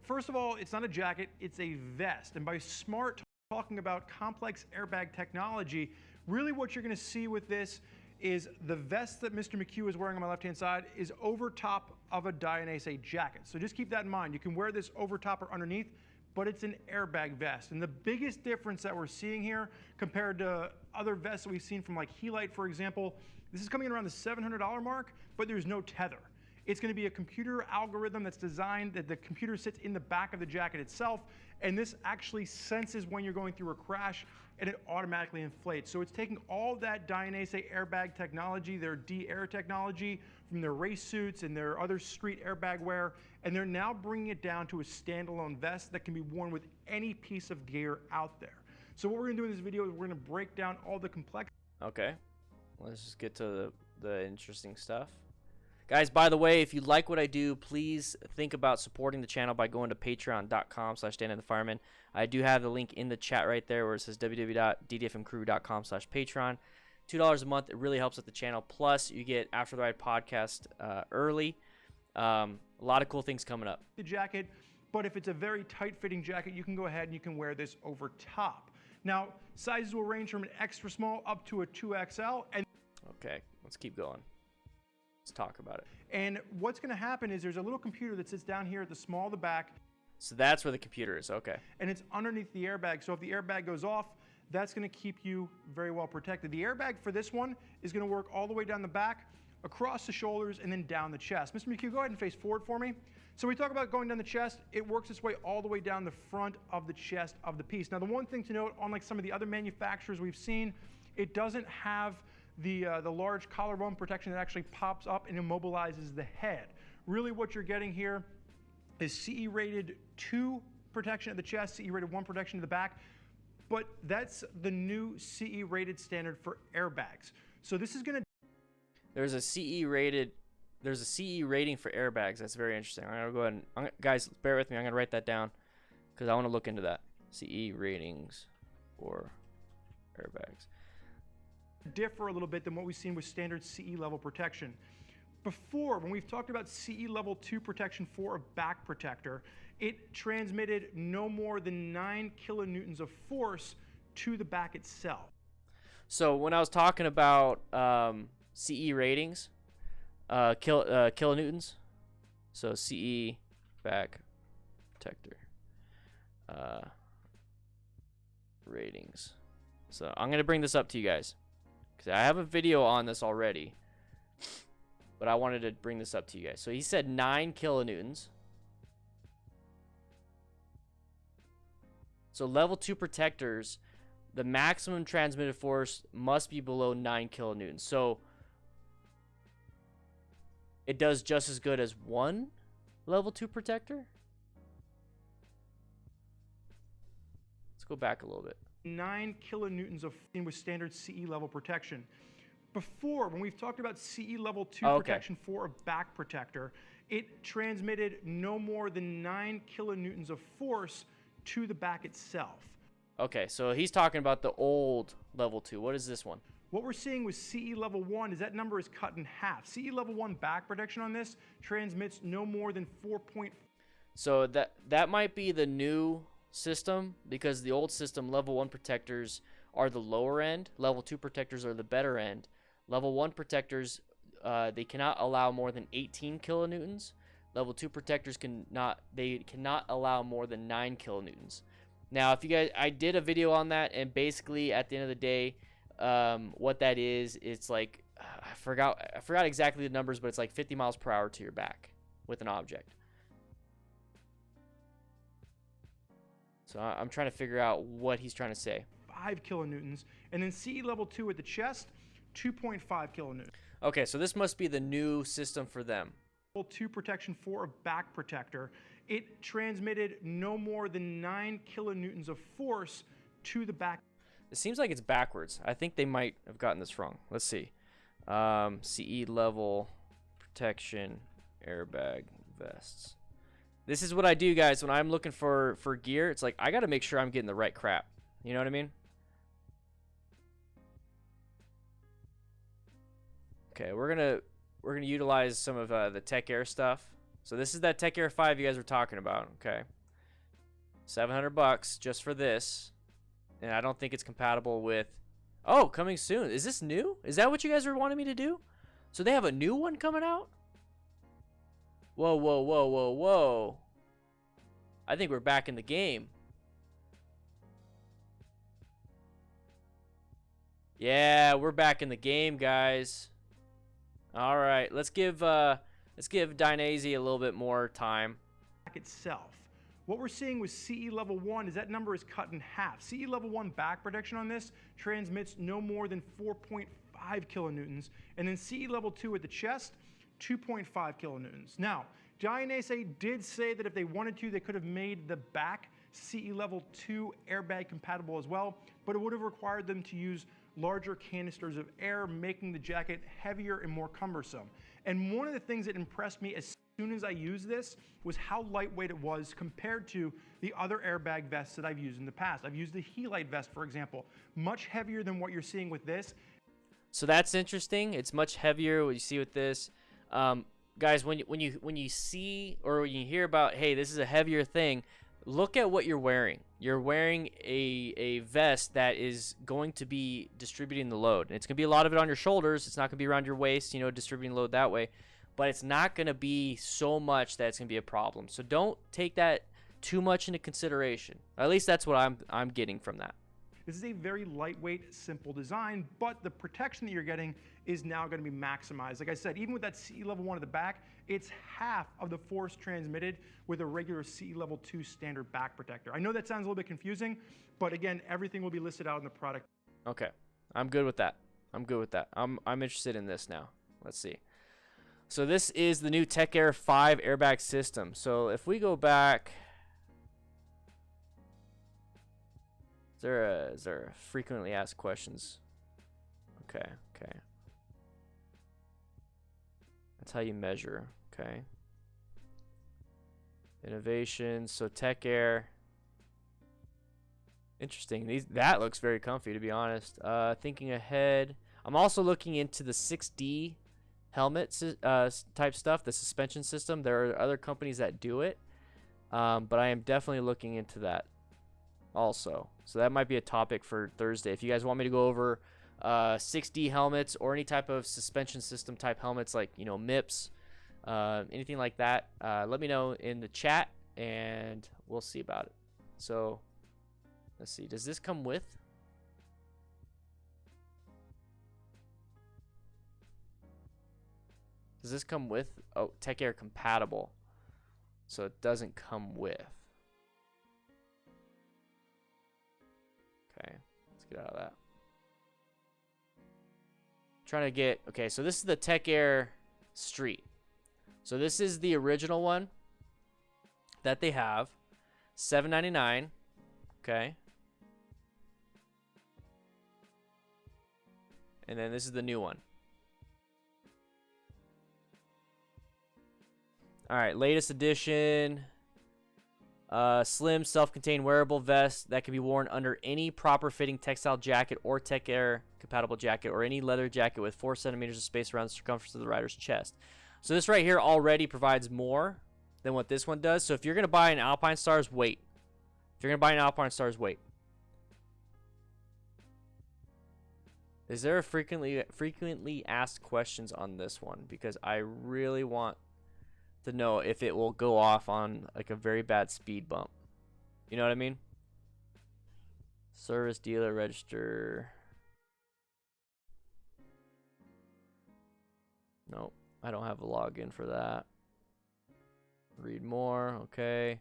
First of all, it's not a jacket, it's a vest. And by S.M.A.R.T, talking about complex airbag technology, really what you're going to see with this is the vest that Mr. McHugh is wearing on my left-hand side is over top of a Dainese jacket. So just keep that in mind. You can wear this over top or underneath, but it's an airbag vest. And the biggest difference that we're seeing here compared to other vests that we've seen from like Helite, for example, this is coming in around the $700 mark, but there's no tether. It's going to be a computer algorithm that's designed that the computer sits in the back of the jacket itself, and this actually senses when you're going through a crash, and it automatically inflates. So it's taking all that Dainese airbag technology, their D-Air technology, from their race suits and their other street airbag wear, and they're now bringing it down to a standalone vest that can be worn with any piece of gear out there. So what we're going to do in this video is we're going to break down all the complex. Okay, let's just get to the interesting stuff. Guys, by the way, if you like what I do, please think about supporting the channel by going to patreon.com/DanDanTheFireman. I do have the link in the chat right there where it says www.ddfmcrew.com/Patreon. $2 a month. It really helps with the channel. Plus, you get After the Ride podcast early. A lot of cool things coming up. The jacket, but if it's a very tight-fitting jacket, you can go ahead and you can wear this over top. Now, sizes will range from an extra small up to a 2XL. And okay, let's keep going. Let's talk about it. And what's going to happen is there's a little computer that sits down here at the small of the back. So that's where the computer is, okay. And it's underneath the airbag. So if the airbag goes off, that's going to keep you very well protected. The airbag for this one is going to work all the way down the back, across the shoulders, and then down the chest. Mr. McHugh, go ahead and face forward for me. So we talk about going down the chest. It works its way all the way down the front of the chest of the piece. Now, the one thing to note, unlike some of the other manufacturers we've seen, it doesn't have the large collarbone protection that actually pops up and immobilizes the head. Really what you're getting here is CE rated 2 protection at the chest, CE rated 1 protection to the back, but that's the new CE rated standard for airbags. So this is going to... There's a CE rating for airbags. That's very interesting. I'm going to go ahead and, guys, bear with me. I'm going to write that down because I want to look into that. CE ratings for airbags differ a little bit than what we've seen with standard CE level protection. Before, when we've talked about CE level 2 protection for a back protector, it transmitted no more than 9 kilonewtons of force to the back itself. So when I was talking about CE ratings, kilonewtons, so CE back protector ratings. So I'm going to bring this up to you guys. I have a video on this already, but I wanted to bring this up to you guys. So he said 9 kilonewtons. So level 2 protectors, the maximum transmitted force must be below 9 kilonewtons. So it does just as good as one level 2 protector. Let's go back a little bit. 9 kilonewtons of with standard CE level protection. Before, when we've talked about CE level 2 protection for a back protector, it transmitted no more than 9 kilonewtons of force to the back itself. Okay, so he's talking about the old level 2. What is this one? What we're seeing with CE level 1 is that number is cut in half. CE level 1 back protection on this transmits no more than 4. So that might be the new system, because the old system, level 1 protectors are the lower end, level 2 protectors are the better end. Level 1 protectors they cannot allow more than 18 kilonewtons. Level 2 protectors cannot allow more than 9 kilonewtons. Now, if you guys, I did a video on that, and basically at the end of the day, what that is, it's like I forgot exactly the numbers, but it's like 50 miles per hour to your back with an object. So I'm trying to figure out what he's trying to say. 5 kilonewtons, and then CE level 2 at the chest, 2.5 kilonewtons. Okay, so this must be the new system for them. Level 2 protection for a back protector. It transmitted no more than 9 kilonewtons of force to the back. It seems like it's backwards. I think they might have gotten this wrong. Let's see. CE level protection airbag vests. This is what I do, guys, when I'm looking for gear. It's like I got to make sure I'm getting the right crap. You know what I mean? Okay, we're gonna utilize some of the Tech Air stuff. So this is that Tech Air 5 you guys were talking about. Okay, $700 just for this, and I don't think it's compatible with. Oh, coming soon. Is this new? Is that what you guys were wanting me to do? So they have a new one coming out? Whoa, whoa, whoa, whoa, whoa. I think we're back in the game. Yeah, we're back in the game, guys. All right, let's give Dainese a little bit more time. Itself. What we're seeing with CE level 1 is that number is cut in half. CE level 1 back protection on this transmits no more than 4.5 kilonewtons, and then CE level 2 at the chest, 2.5 kilonewtons. Now, Dainese did say that if they wanted to, they could have made the back CE level 2 airbag compatible as well, but it would have required them to use larger canisters of air, making the jacket heavier and more cumbersome. And one of the things that impressed me as soon as I used this was how lightweight it was compared to the other airbag vests that I've used in the past. I've used the Helite vest, for example, much heavier than what you're seeing with this. So that's interesting. It's much heavier what you see with this. Guys, when you see or when you hear about, hey, this is a heavier thing, look at what you're wearing. You're wearing a vest that is going to be distributing the load. And it's going to be a lot of it on your shoulders. It's not going to be around your waist, you know, distributing load that way. But it's not going to be so much that it's going to be a problem. So don't take that too much into consideration. At least that's what I'm getting from that. This is a very lightweight, simple design, but the protection that you're getting is now going to be maximized. Like I said, even with that CE level 1 at the back, it's half of the force transmitted with a regular CE level 2 standard back protector. I know that sounds a little bit confusing, but again, everything will be listed out in the product. Okay, I'm good with that. I'm good with that. I'm interested in this now. Let's see. So this is the new Tech Air 5 airbag system. So if we go back, is there a frequently asked questions? Okay. That's how you measure. Okay. Innovations. So Tech Air. Interesting. That looks very comfy, to be honest. Thinking ahead. I'm also looking into the 6D helmet type stuff, the suspension system. There are other companies that do it, but I am definitely looking into that also. So that might be a topic for Thursday. If you guys want me to go over 6D helmets or any type of suspension system type helmets, like, you know, MIPS, anything like that, let me know in the chat and we'll see about it. So let's see, does this come with? Does this come with? Oh, Tech Air compatible. So it doesn't come with. Okay, let's get out of that. Trying to get, okay, so this is the Tech Air Street. So this is the original one that they have. $7.99. Okay. And then this is the new one. All right, latest edition. Slim, self-contained wearable vest that can be worn under any proper fitting textile jacket or Tech Air compatible jacket or any leather jacket with 4 centimeters of space around the circumference of the rider's chest. So this right here already provides more than what this one does. So if you're going to buy an Alpine Stars, wait. 'Cause Is there a frequently asked questions on this one? Because I really want to know if it will go off on like a very bad speed bump. You know what I mean? Service dealer register. Nope, I don't have a login for that. Read more, okay.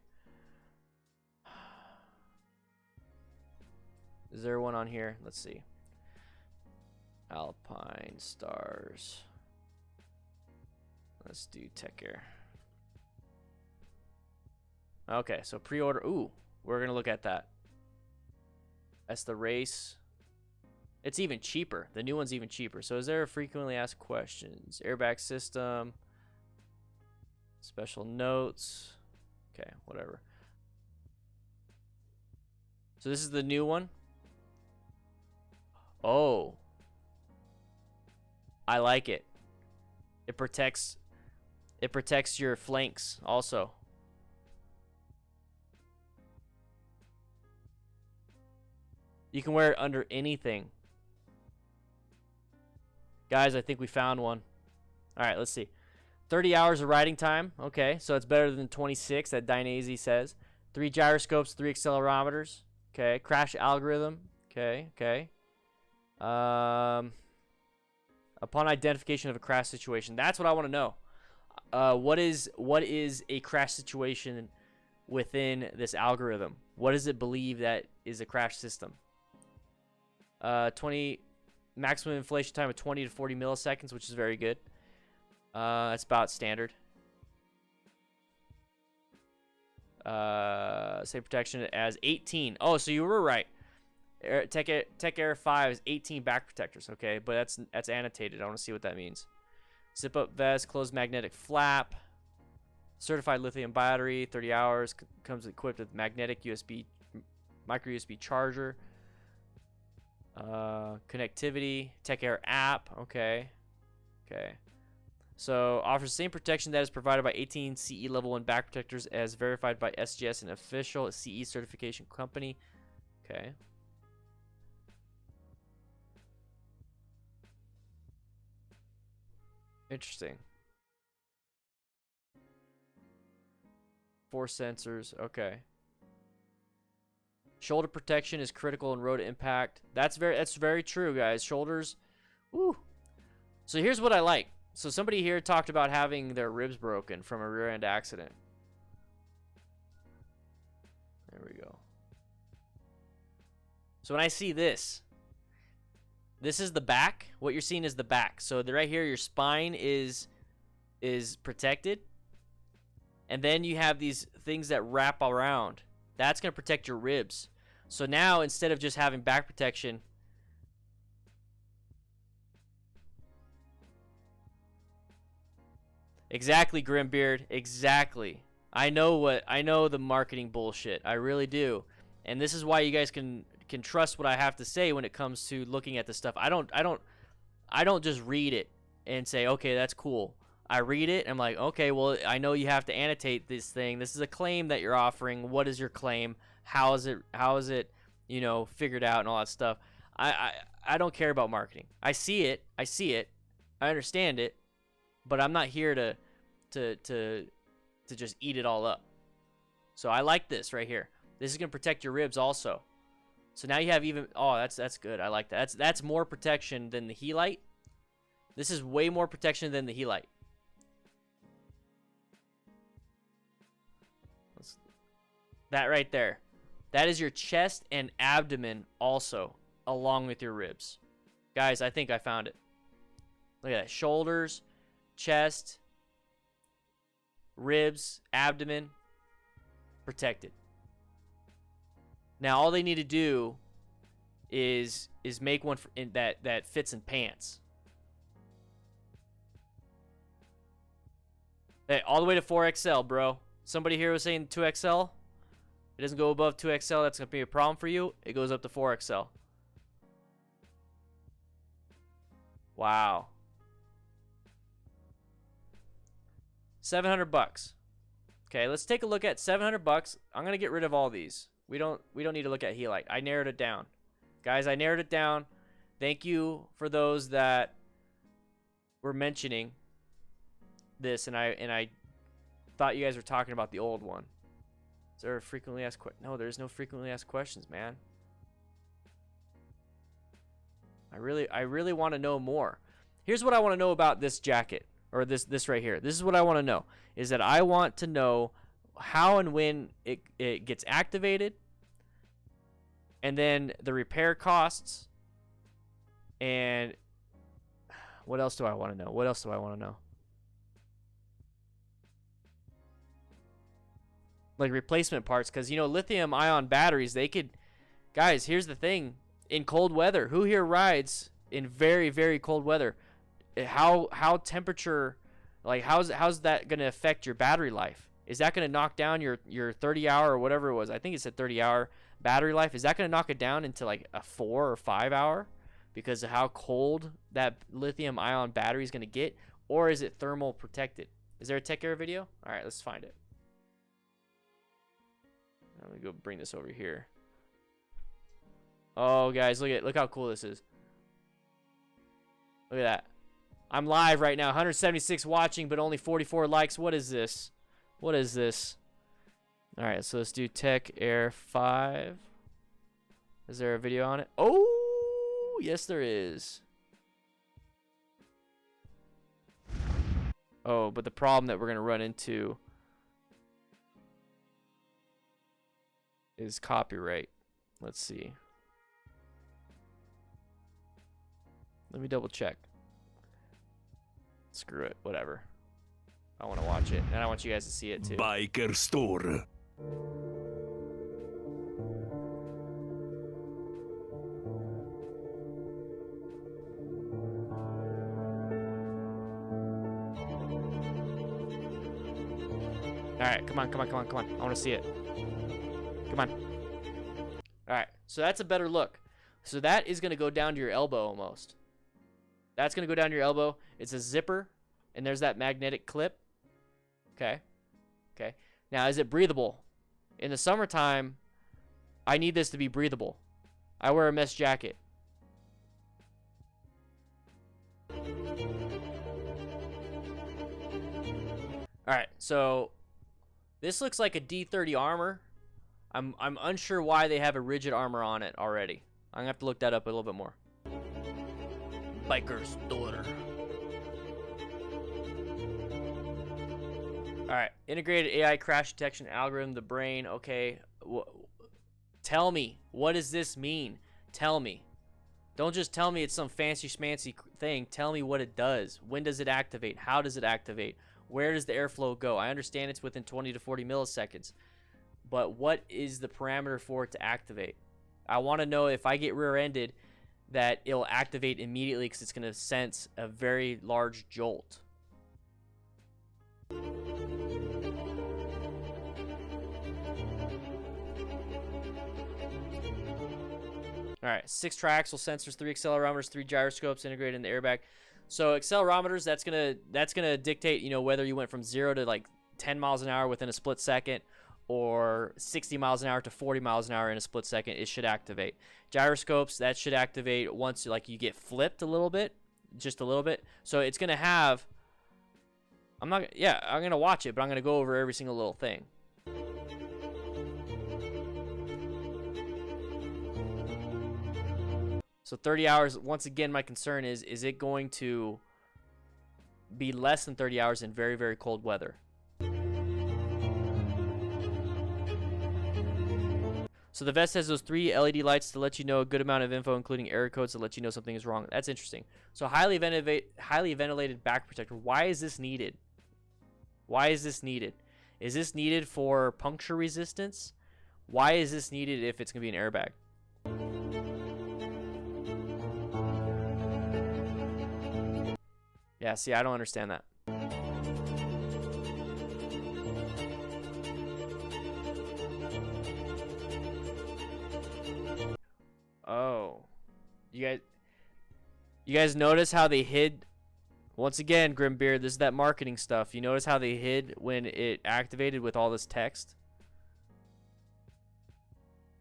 Is there one on here? Let's see. Alpine Stars. Let's do Tech Air. Okay, so pre-order. Ooh, we're gonna look at that. That's the race. It's even cheaper. The new one's even cheaper. So is there a frequently asked questions? Airbag system. Special notes. Okay, whatever. So this is the new one. Oh. I like it. It protects your flanks also. You can wear it under anything. Guys, I think we found one. All right, let's see. 30 hours of riding time. Okay, so it's better than 26 that Dainese says. 3 gyroscopes, 3 accelerometers. Okay, crash algorithm. Okay, okay. Upon identification of a crash situation. That's what I want to know. What is a crash situation within this algorithm? What does it believe that is a crash system? 20 maximum inflation time of 20 to 40 milliseconds, which is very good. That's about standard. Same protection as 18. Oh, so you were right. Tech Air 5 is 18 back protectors. Okay, but that's annotated. I want to see what that means. Zip up vest, closed magnetic flap, certified lithium battery, 30 hours, comes equipped with magnetic USB, micro USB charger, connectivity, Tech Air app. Okay, okay. So offers the same protection that is provided by 18 CE level 1 back protectors as verified by SGS, an official CE certification company. Okay. Interesting. 4 sensors. Okay. Shoulder protection is critical in road impact. That's very true, guys. Shoulders. Woo. So here's what I like. So somebody here talked about having their ribs broken from a rear end accident. There we go. So when I see this is the back. What you're seeing is the back. So right here, your spine is protected. And then you have these things that wrap around. That's going to protect your ribs. So now, instead of just having back protection, exactly, Grimbeard, exactly. I know the marketing bullshit. I really do. And this is why you guys can trust what I have to say when it comes to looking at this stuff. I don't just read it and say, okay, that's cool. I read it and I'm like, okay, well, I know you have to annotate this thing. This is a claim that you're offering. What is your claim? How is it, you know, figured out and all that stuff. I don't care about marketing. I see it. I understand it, but I'm not here to just eat it all up. So I like this right here. This is going to protect your ribs also. So now you have even, oh, that's good. I like that. That's more protection than the Helite. This is way more protection than the Helite. That right there. That is your chest and abdomen also, along with your ribs. Guys, I think I found it. Look at that. Shoulders, chest, ribs, abdomen, protected. Now all they need to do is make one that fits in pants. Hey, all the way to 4XL, bro. Somebody here was saying 2XL. It doesn't go above 2XL. That's going to be a problem for you. It goes up to 4XL. Wow. $700. Okay, let's take a look at $700. I'm going to get rid of all these. We don't need to look at Helite. I narrowed it down. Guys, I narrowed it down. Thank you for those that were mentioning this, and I thought you guys were talking about the old one. Is there a frequently asked question? No, there's no frequently asked questions, man. I really want to know more. Here's what I want to know about this jacket, or this right here. This is what I want to know, is that I want to know how and when it gets activated, and then the repair costs, and what else do I want to know? What else do I want to know? Like replacement parts, because, you know, lithium ion batteries, they could, guys, here's the thing. In cold weather, who here rides in very, very cold weather? How temperature, like how's that going to affect your battery life? Is that going to knock down your 30-hour or whatever it was? I think it said 30-hour battery life. Is that going to knock it down into like a 4 or 5 hour because of how cold that lithium ion battery is going to get? Or is it thermal protected? Is there a tech air video? All right, let's find it. Let me go bring this over here. Oh, guys, look how cool this is. Look at that. I'm live right now. 176 watching, but only 44 likes. What is this? What is this? All right, so let's do Tech Air 5. Is there a video on it? Oh, yes, there is. Oh, but the problem that we're going to run into is copyright. Let's see. Let me double check. Screw it, whatever. I want to watch it, and I want you guys to see it too. Biker store. All right, come on. I want to see it. Come on. All right, so that's a better look. So that is going to go down to your elbow almost. That's going to go down to your elbow. It's a zipper, and there's that magnetic clip. Okay. Now, is it breathable? In the summertime, I need this to be breathable. I wear a mesh jacket. All right, so this looks like a D30 armor. I'm unsure why they have a rigid armor on it already. I'm gonna have to look that up a little bit more. Biker store. All right, integrated AI crash detection algorithm, the brain. Okay, tell me, what does this mean? Tell me. Don't just tell me it's some fancy schmancy thing. Tell me what it does. When does it activate? How does it activate? Where does the airflow go? I understand it's within 20 to 40 milliseconds, but what is the parameter for it to activate? I want to know if I get rear-ended that it'll activate immediately because it's going to sense a very large jolt. All right, 6 triaxial sensors, 3 accelerometers, 3 gyroscopes integrated in the airbag. So accelerometers, that's gonna dictate, you know, whether you went from 0 to like 10 miles an hour within a split second, or 60 miles an hour to 40 miles an hour in a split second. It should activate. Gyroscopes, that should activate once like you get flipped a little bit, just a little bit. So it's gonna have. I'm gonna watch it, but I'm gonna go over every single little thing. So 30 hours, once again, my concern is it going to be less than 30 hours in very, very cold weather? So the vest has those 3 LED lights to let you know a good amount of info, including error codes to let you know something is wrong. That's interesting. So highly ventilated back protector. Why is this needed? Why is this needed? Is this needed for puncture resistance? Why is this needed if it's going to be an airbag? Yeah, see, I don't understand that. Oh. You guys notice how they hid? Once again, Grimbeard, this is that marketing stuff. You notice how they hid when it activated with all this text?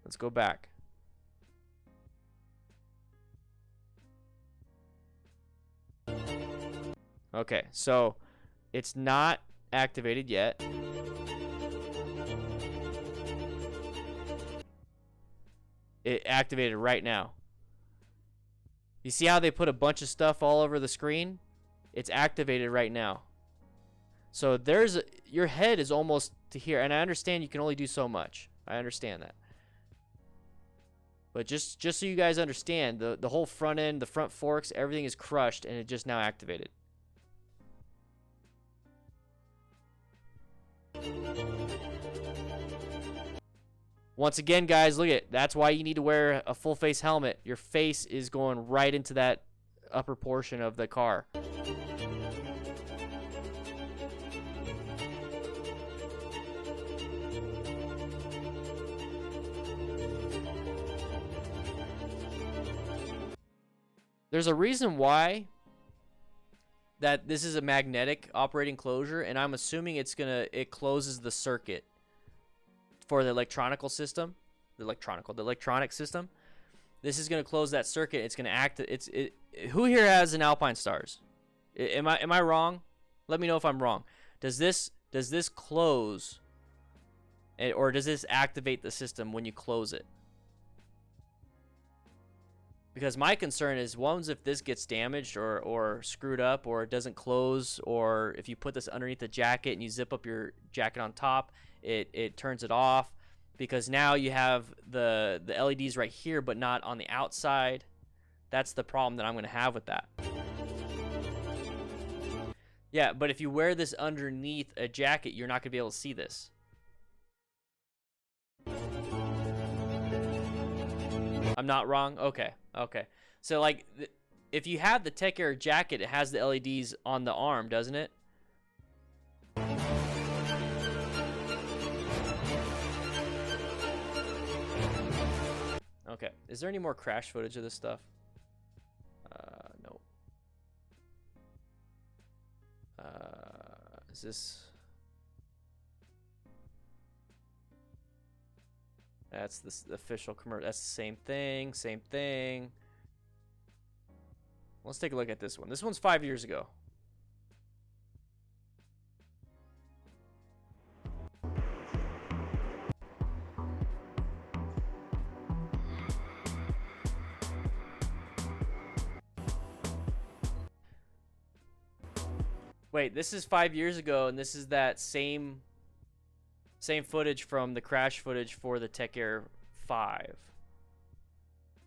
Let's go back. Okay, so it's not activated yet. It activated right now. You see how they put a bunch of stuff all over the screen? It's activated right now. So your head is almost to here, and I understand you can only do so much. I understand that. But just so you guys understand, the whole front end, the front forks, everything is crushed, and it just now activated. Once again, guys, look at, that's why you need to wear a full face helmet. Your face is going right into that upper portion of the car. There's a reason why that this is a magnetic operating closure, and I'm assuming it closes the circuit for the electronic system. The electronic system. This is going to close that circuit. It's going to act. Who here has an Alpine Stars? Am I wrong? Let me know if I'm wrong. Does this close, or does this activate the system when you close it? Because my concern is, if this gets damaged or screwed up, or it doesn't close, or if you put this underneath the jacket and you zip up your jacket on top, it turns it off, because now you have the LEDs right here but not on the outside. That's the problem that I'm going to have with that. Yeah, but if you wear this underneath a jacket, you're not going to be able to see this. I'm not wrong? Okay. So, like, if you have the Tech Air jacket, it has the LEDs on the arm, doesn't it? Okay. Is there any more crash footage of this stuff? No. Is this... That's the official commercial. That's the same thing. Let's take a look at this one. This one's 5 years ago. Wait, this is 5 years ago, and this is that same footage from the crash footage for the Tech Air 5.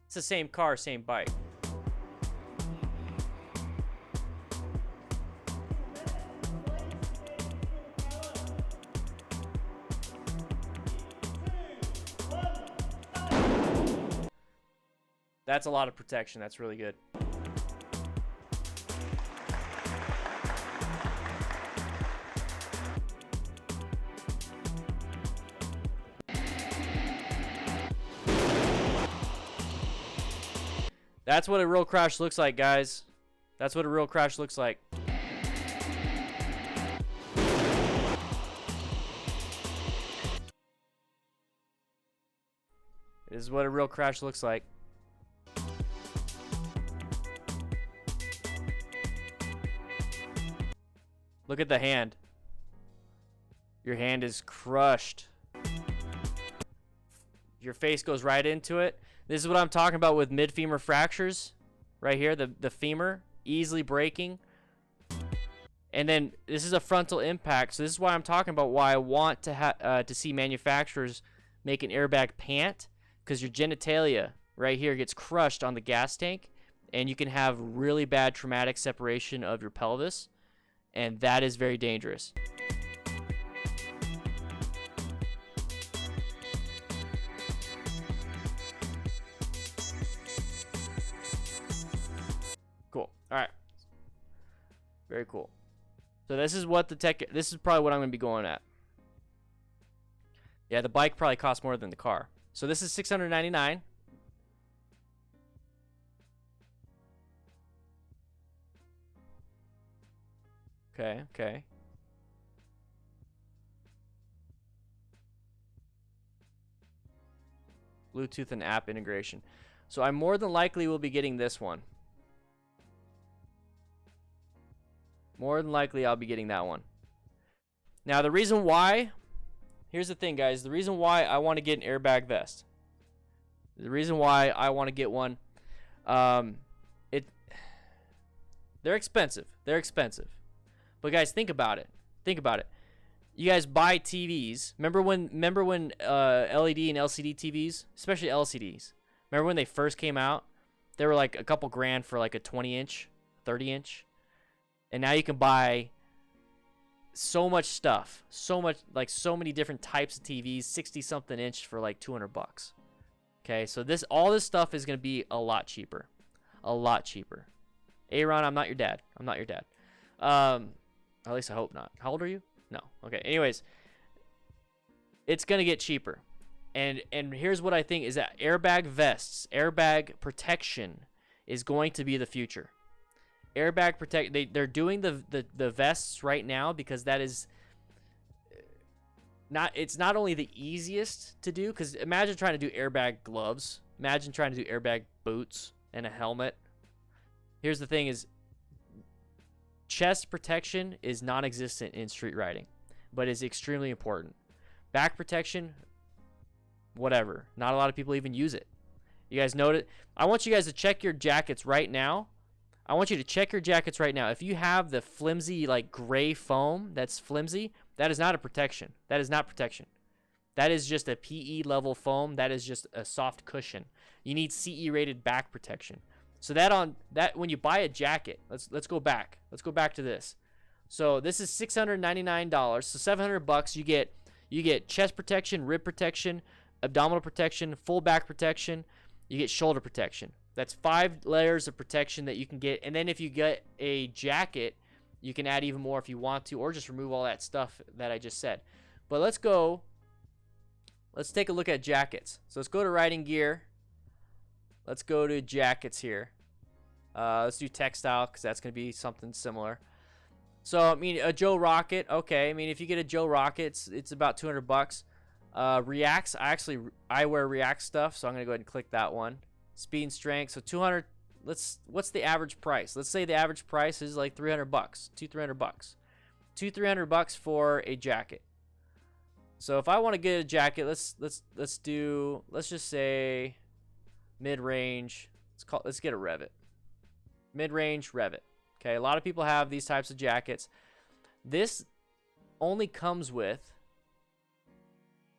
It's the same car, same bike. That's a lot of protection. That's really good. That's what a real crash looks like, guys. That's what a real crash looks like. This is what a real crash looks like. Look at the hand. Your hand is crushed. Your face goes right into it. This is what I'm talking about with mid-femur fractures. Right here, the femur easily breaking. And then this is a frontal impact. So this is why I'm talking about why I want to see manufacturers make an airbag pant, because your genitalia right here gets crushed on the gas tank, and you can have really bad traumatic separation of your pelvis, and that is very dangerous. Cool. All right. Very cool. So this is what this is probably what I'm going to be going at. Yeah, the bike probably costs more than the car. So this is $699. Okay. Bluetooth and app integration. So I more than likely will be getting this one. More than likely, I'll be getting that one. Now, the reason why, here's the thing, guys. The reason why I want to get an airbag vest, the reason why I want to get one, they're expensive. They're expensive. But guys, think about it. Think about it. You guys buy TVs. Remember when LED and LCD TVs, especially LCDs, remember when they first came out? They were like a couple grand for like a 20-inch, 30-inch. And now you can buy so much stuff, so many different types of TVs, 60-something inch for like $200. Okay, so all this stuff is going to be a lot cheaper. A lot cheaper. Aaron, I'm not your dad. I'm not your dad. At least I hope not. How old are you? No. Okay. Anyways, it's going to get cheaper. And here's what I think is that airbag vests, airbag protection is going to be the future. Airbag protect, they're doing the vests right now because that is it's not only the easiest to do, because imagine trying to do airbag gloves. Imagine trying to do airbag boots and a helmet. Here's the thing is, chest protection is non-existent in street riding, but is extremely important. Back protection, whatever. Not a lot of people even use it. You guys know it. I want you guys to check your jackets right now. I want you to check your jackets right now. If you have the flimsy, like gray foam that's flimsy, that is not a protection. That is not protection. That is just a PE level foam. That is just a soft cushion. You need CE rated back protection. So when you buy a jacket, let's go back. Let's go back to this. So this is $699. So $700. You get chest protection, rib protection, abdominal protection, full back protection. You get shoulder protection. That's 5 layers of protection that you can get. And then if you get a jacket, you can add even more if you want to, or just remove all that stuff that I just said. But let's take a look at jackets. So let's go to riding gear. Let's go to jackets here. Let's do textile because that's going to be something similar. So, I mean, a Joe Rocket. Okay, I mean, if you get a Joe Rocket, it's about $200. Reacts. I wear React stuff, so I'm going to go ahead and click that one. Speed and strength. So 200. What's the average price? Let's say the average price is like $300. $200-300. $200-300 for a jacket. So if I want to get a jacket, let's just say mid-range. Let's get a Revit. Mid-range Revit. Okay, a lot of people have these types of jackets. This only comes with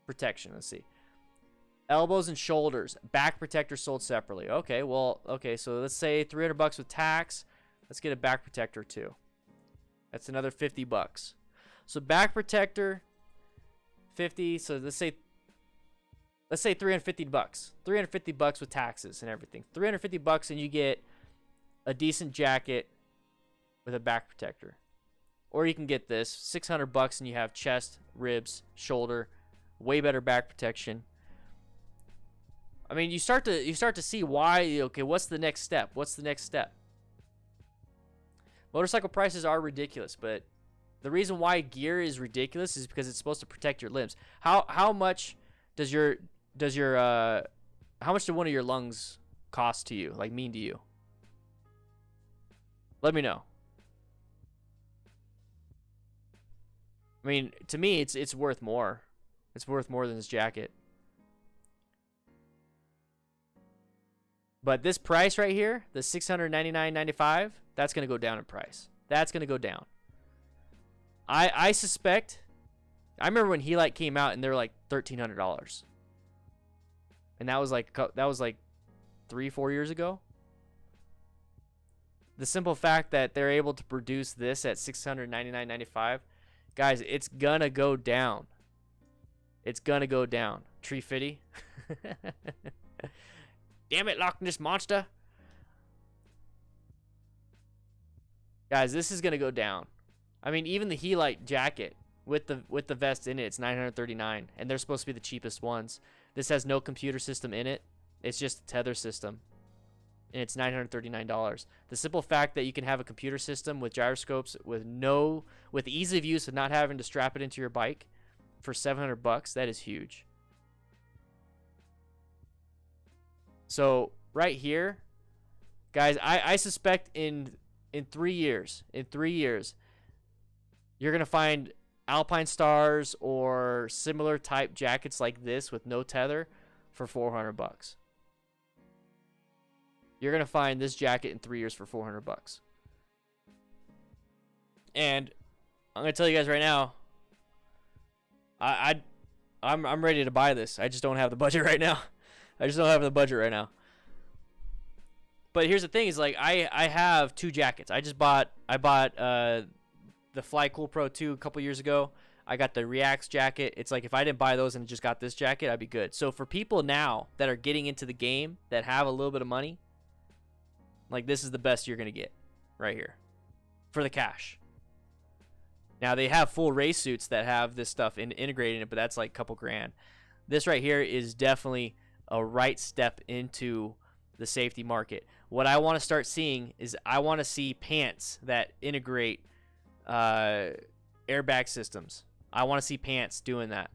protection. Let's see. Elbows and shoulders, back protector sold separately. Okay, so let's say $300 with tax. Let's get a back protector too. That's another $50. So back protector, 50. So let's say $350. $350 with taxes and everything. $350 and you get a decent jacket with a back protector. Or you can get this, $600 and you have chest, ribs, shoulder, way better back protection. I mean, you start to see why. Okay, what's the next step? What's the next step? Motorcycle prices are ridiculous, but the reason why gear is ridiculous is because it's supposed to protect your limbs. How much does how much do one of your lungs cost to you? Like mean to you? Let me know. I mean, to me, it's worth more. It's worth more than this jacket. But this price right here, the $699.95, that's going to go down in price. That's going to go down. I suspect, I remember when Helite came out and they were like $1,300. And that was like 3-4 years ago. The simple fact that they're able to produce this at $699.95, guys, it's going to go down. It's going to go down. Tree Fitty. Damn it, Loch Ness Monster. Guys, this is going to go down. I mean, even the Helite jacket with the vest in it, it's $939, and they're supposed to be the cheapest ones. This has no computer system in it. It's just a tether system, and it's $939. The simple fact that you can have a computer system with gyroscopes with ease of use of not having to strap it into your bike for $700, that is huge. So right here, guys, I suspect in 3 years, You're going to find Alpine Stars or similar type jackets like this with no tether for $400. You're going to find this jacket in 3 years for $400. And I'm going to tell you guys right now, I'm ready to buy this. I just don't have the budget right now. But here's the thing is, like, I have 2 jackets. I bought the Fly Cool Pro 2 a couple years ago. I got the Reacts jacket. It's like if I didn't buy those and just got this jacket, I'd be good. So for people now that are getting into the game that have a little bit of money, like, this is the best you're going to get right here for the cash. Now, they have full race suits that have this stuff integrated in it, but that's like a couple grand. This right here is definitely a right step into the safety market. What I want to start seeing is I want to see pants that integrate airbag systems. I want to see pants doing that.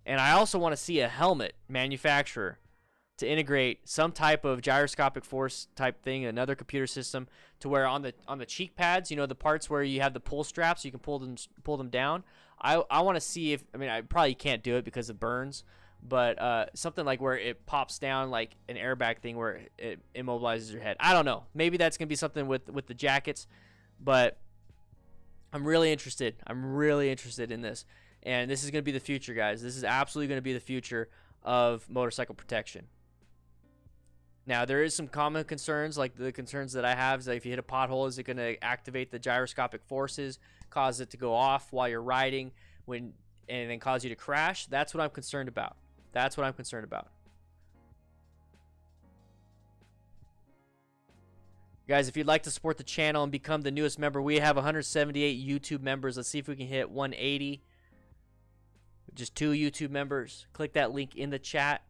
And I also want to see a helmet manufacturer to integrate some type of gyroscopic force type thing, another computer system, to where on the cheek pads, you know, the parts where you have the pull straps, you can pull them down. I want to see if, I mean, I probably can't do it because it burns, but something like where it pops down like an airbag thing where it immobilizes your head. I don't know. Maybe that's going to be something with the jackets, but I'm really interested. I'm really interested in this. And this is going to be the future, guys. This is absolutely going to be the future of motorcycle protection. Now, there is some common concerns, like the concerns that I have is that if you hit a pothole, is it going to activate the gyroscopic forces, cause it to go off while you're riding, and then cause you to crash? That's what I'm concerned about. That's what I'm concerned about. Guys, if you'd like to support the channel and become the newest member, we have 178 YouTube members. Let's see if we can hit 180. Just 2 YouTube members. Click that link in the chat.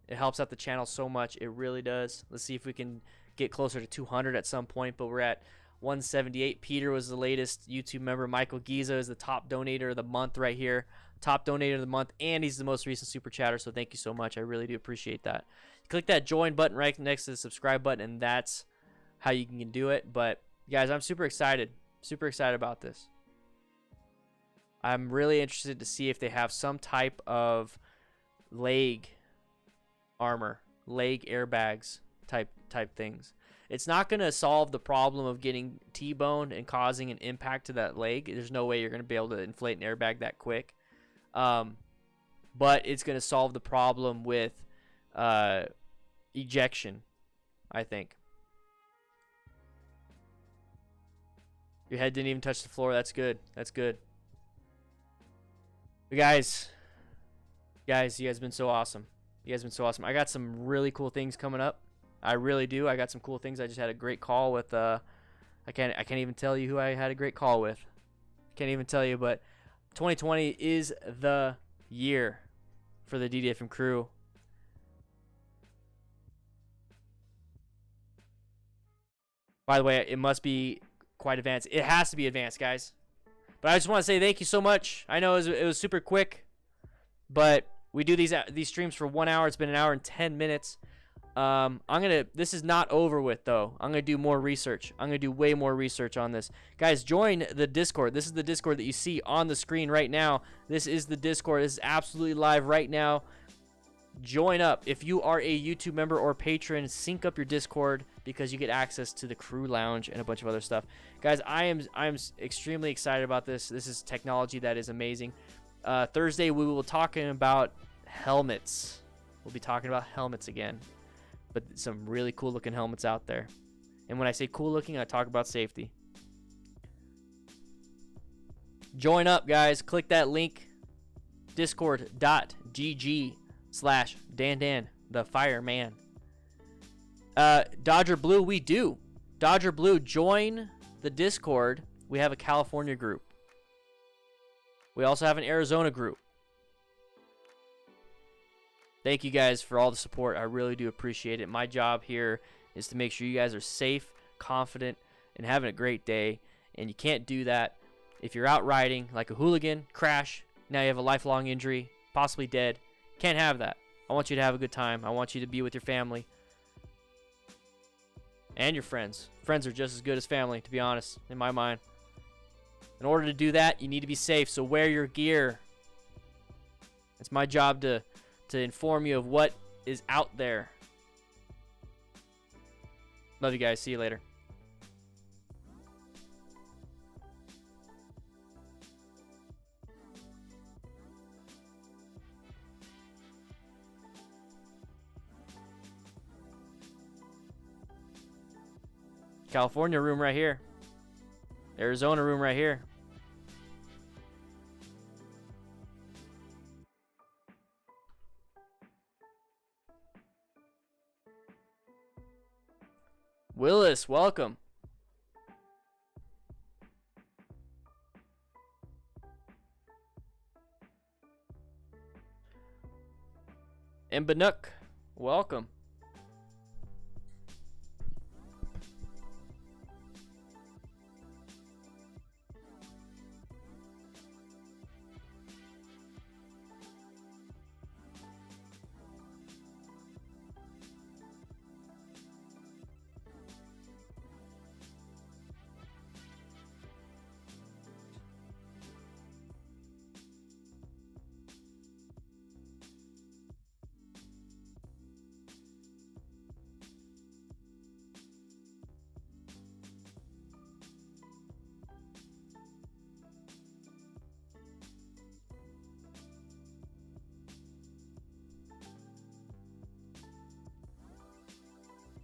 It helps out the channel so much. It really does. Let's see if we can get closer to 200 at some point, but we're at 178. Peter was the latest YouTube member. Michael Giza is the top donator of the month right here. Top donator of the month, and he's the most recent super chatter, so thank you so much. I really do appreciate that. Click that join button right next to the subscribe button, and that's how you can do it. But, guys, I'm super excited. Super excited about this. I'm really interested to see if they have some type of leg armor, leg airbags type things. It's not going to solve the problem of getting T-boned and causing an impact to that leg. There's no way you're going to be able to inflate an airbag that quick. But it's going to solve the problem with ejection, I think. Your head didn't even touch the floor. That's good. That's good. But guys, you guys have been so awesome. You guys have been so awesome. I got some really cool things coming up. I really do. I got some cool things. I just had a great call with I can't even tell you who I had a great call with. Can't even tell you, but 2020 is the year for the DDFM crew. By the way, it must be quite advanced. It has to be advanced, guys. But I just want to say thank you so much. I know it was super quick, but we do these streams for 1 hour. It's been 1 hour and 10 minutes. This is not over with though. I'm gonna do more research. I'm gonna do way more research on this. Guys, join the Discord. This is the Discord that you see on the screen right now. This is the Discord. This is absolutely live right now. Join up. If you are a YouTube member or patron, sync up your Discord because you get access to the crew lounge and a bunch of other stuff. Guys, I'm extremely excited about this. This is technology that is amazing. Thursday we will be talking about helmets. We'll be talking about helmets again. But some really cool looking helmets out there. And when I say cool looking, I talk about safety. Join up, guys. Click that link. Discord.gg/DanDanTheFireman. Dodger Blue, we do. Dodger Blue, join the Discord. We have a California group. We also have an Arizona group. Thank you guys for all the support. I really do appreciate it. My job here is to make sure you guys are safe, confident, and having a great day. And you can't do that if you're out riding like a hooligan, crash, now you have a lifelong injury, possibly dead. Can't have that. I want you to have a good time. I want you to be with your family and your friends. Friends are just as good as family, to be honest, in my mind. In order to do that, you need to be safe, so wear your gear. It's my job to inform you of what is out there. Love you guys. See you later. California room right here. Arizona room right here. Willis, welcome. Mbanuk, welcome.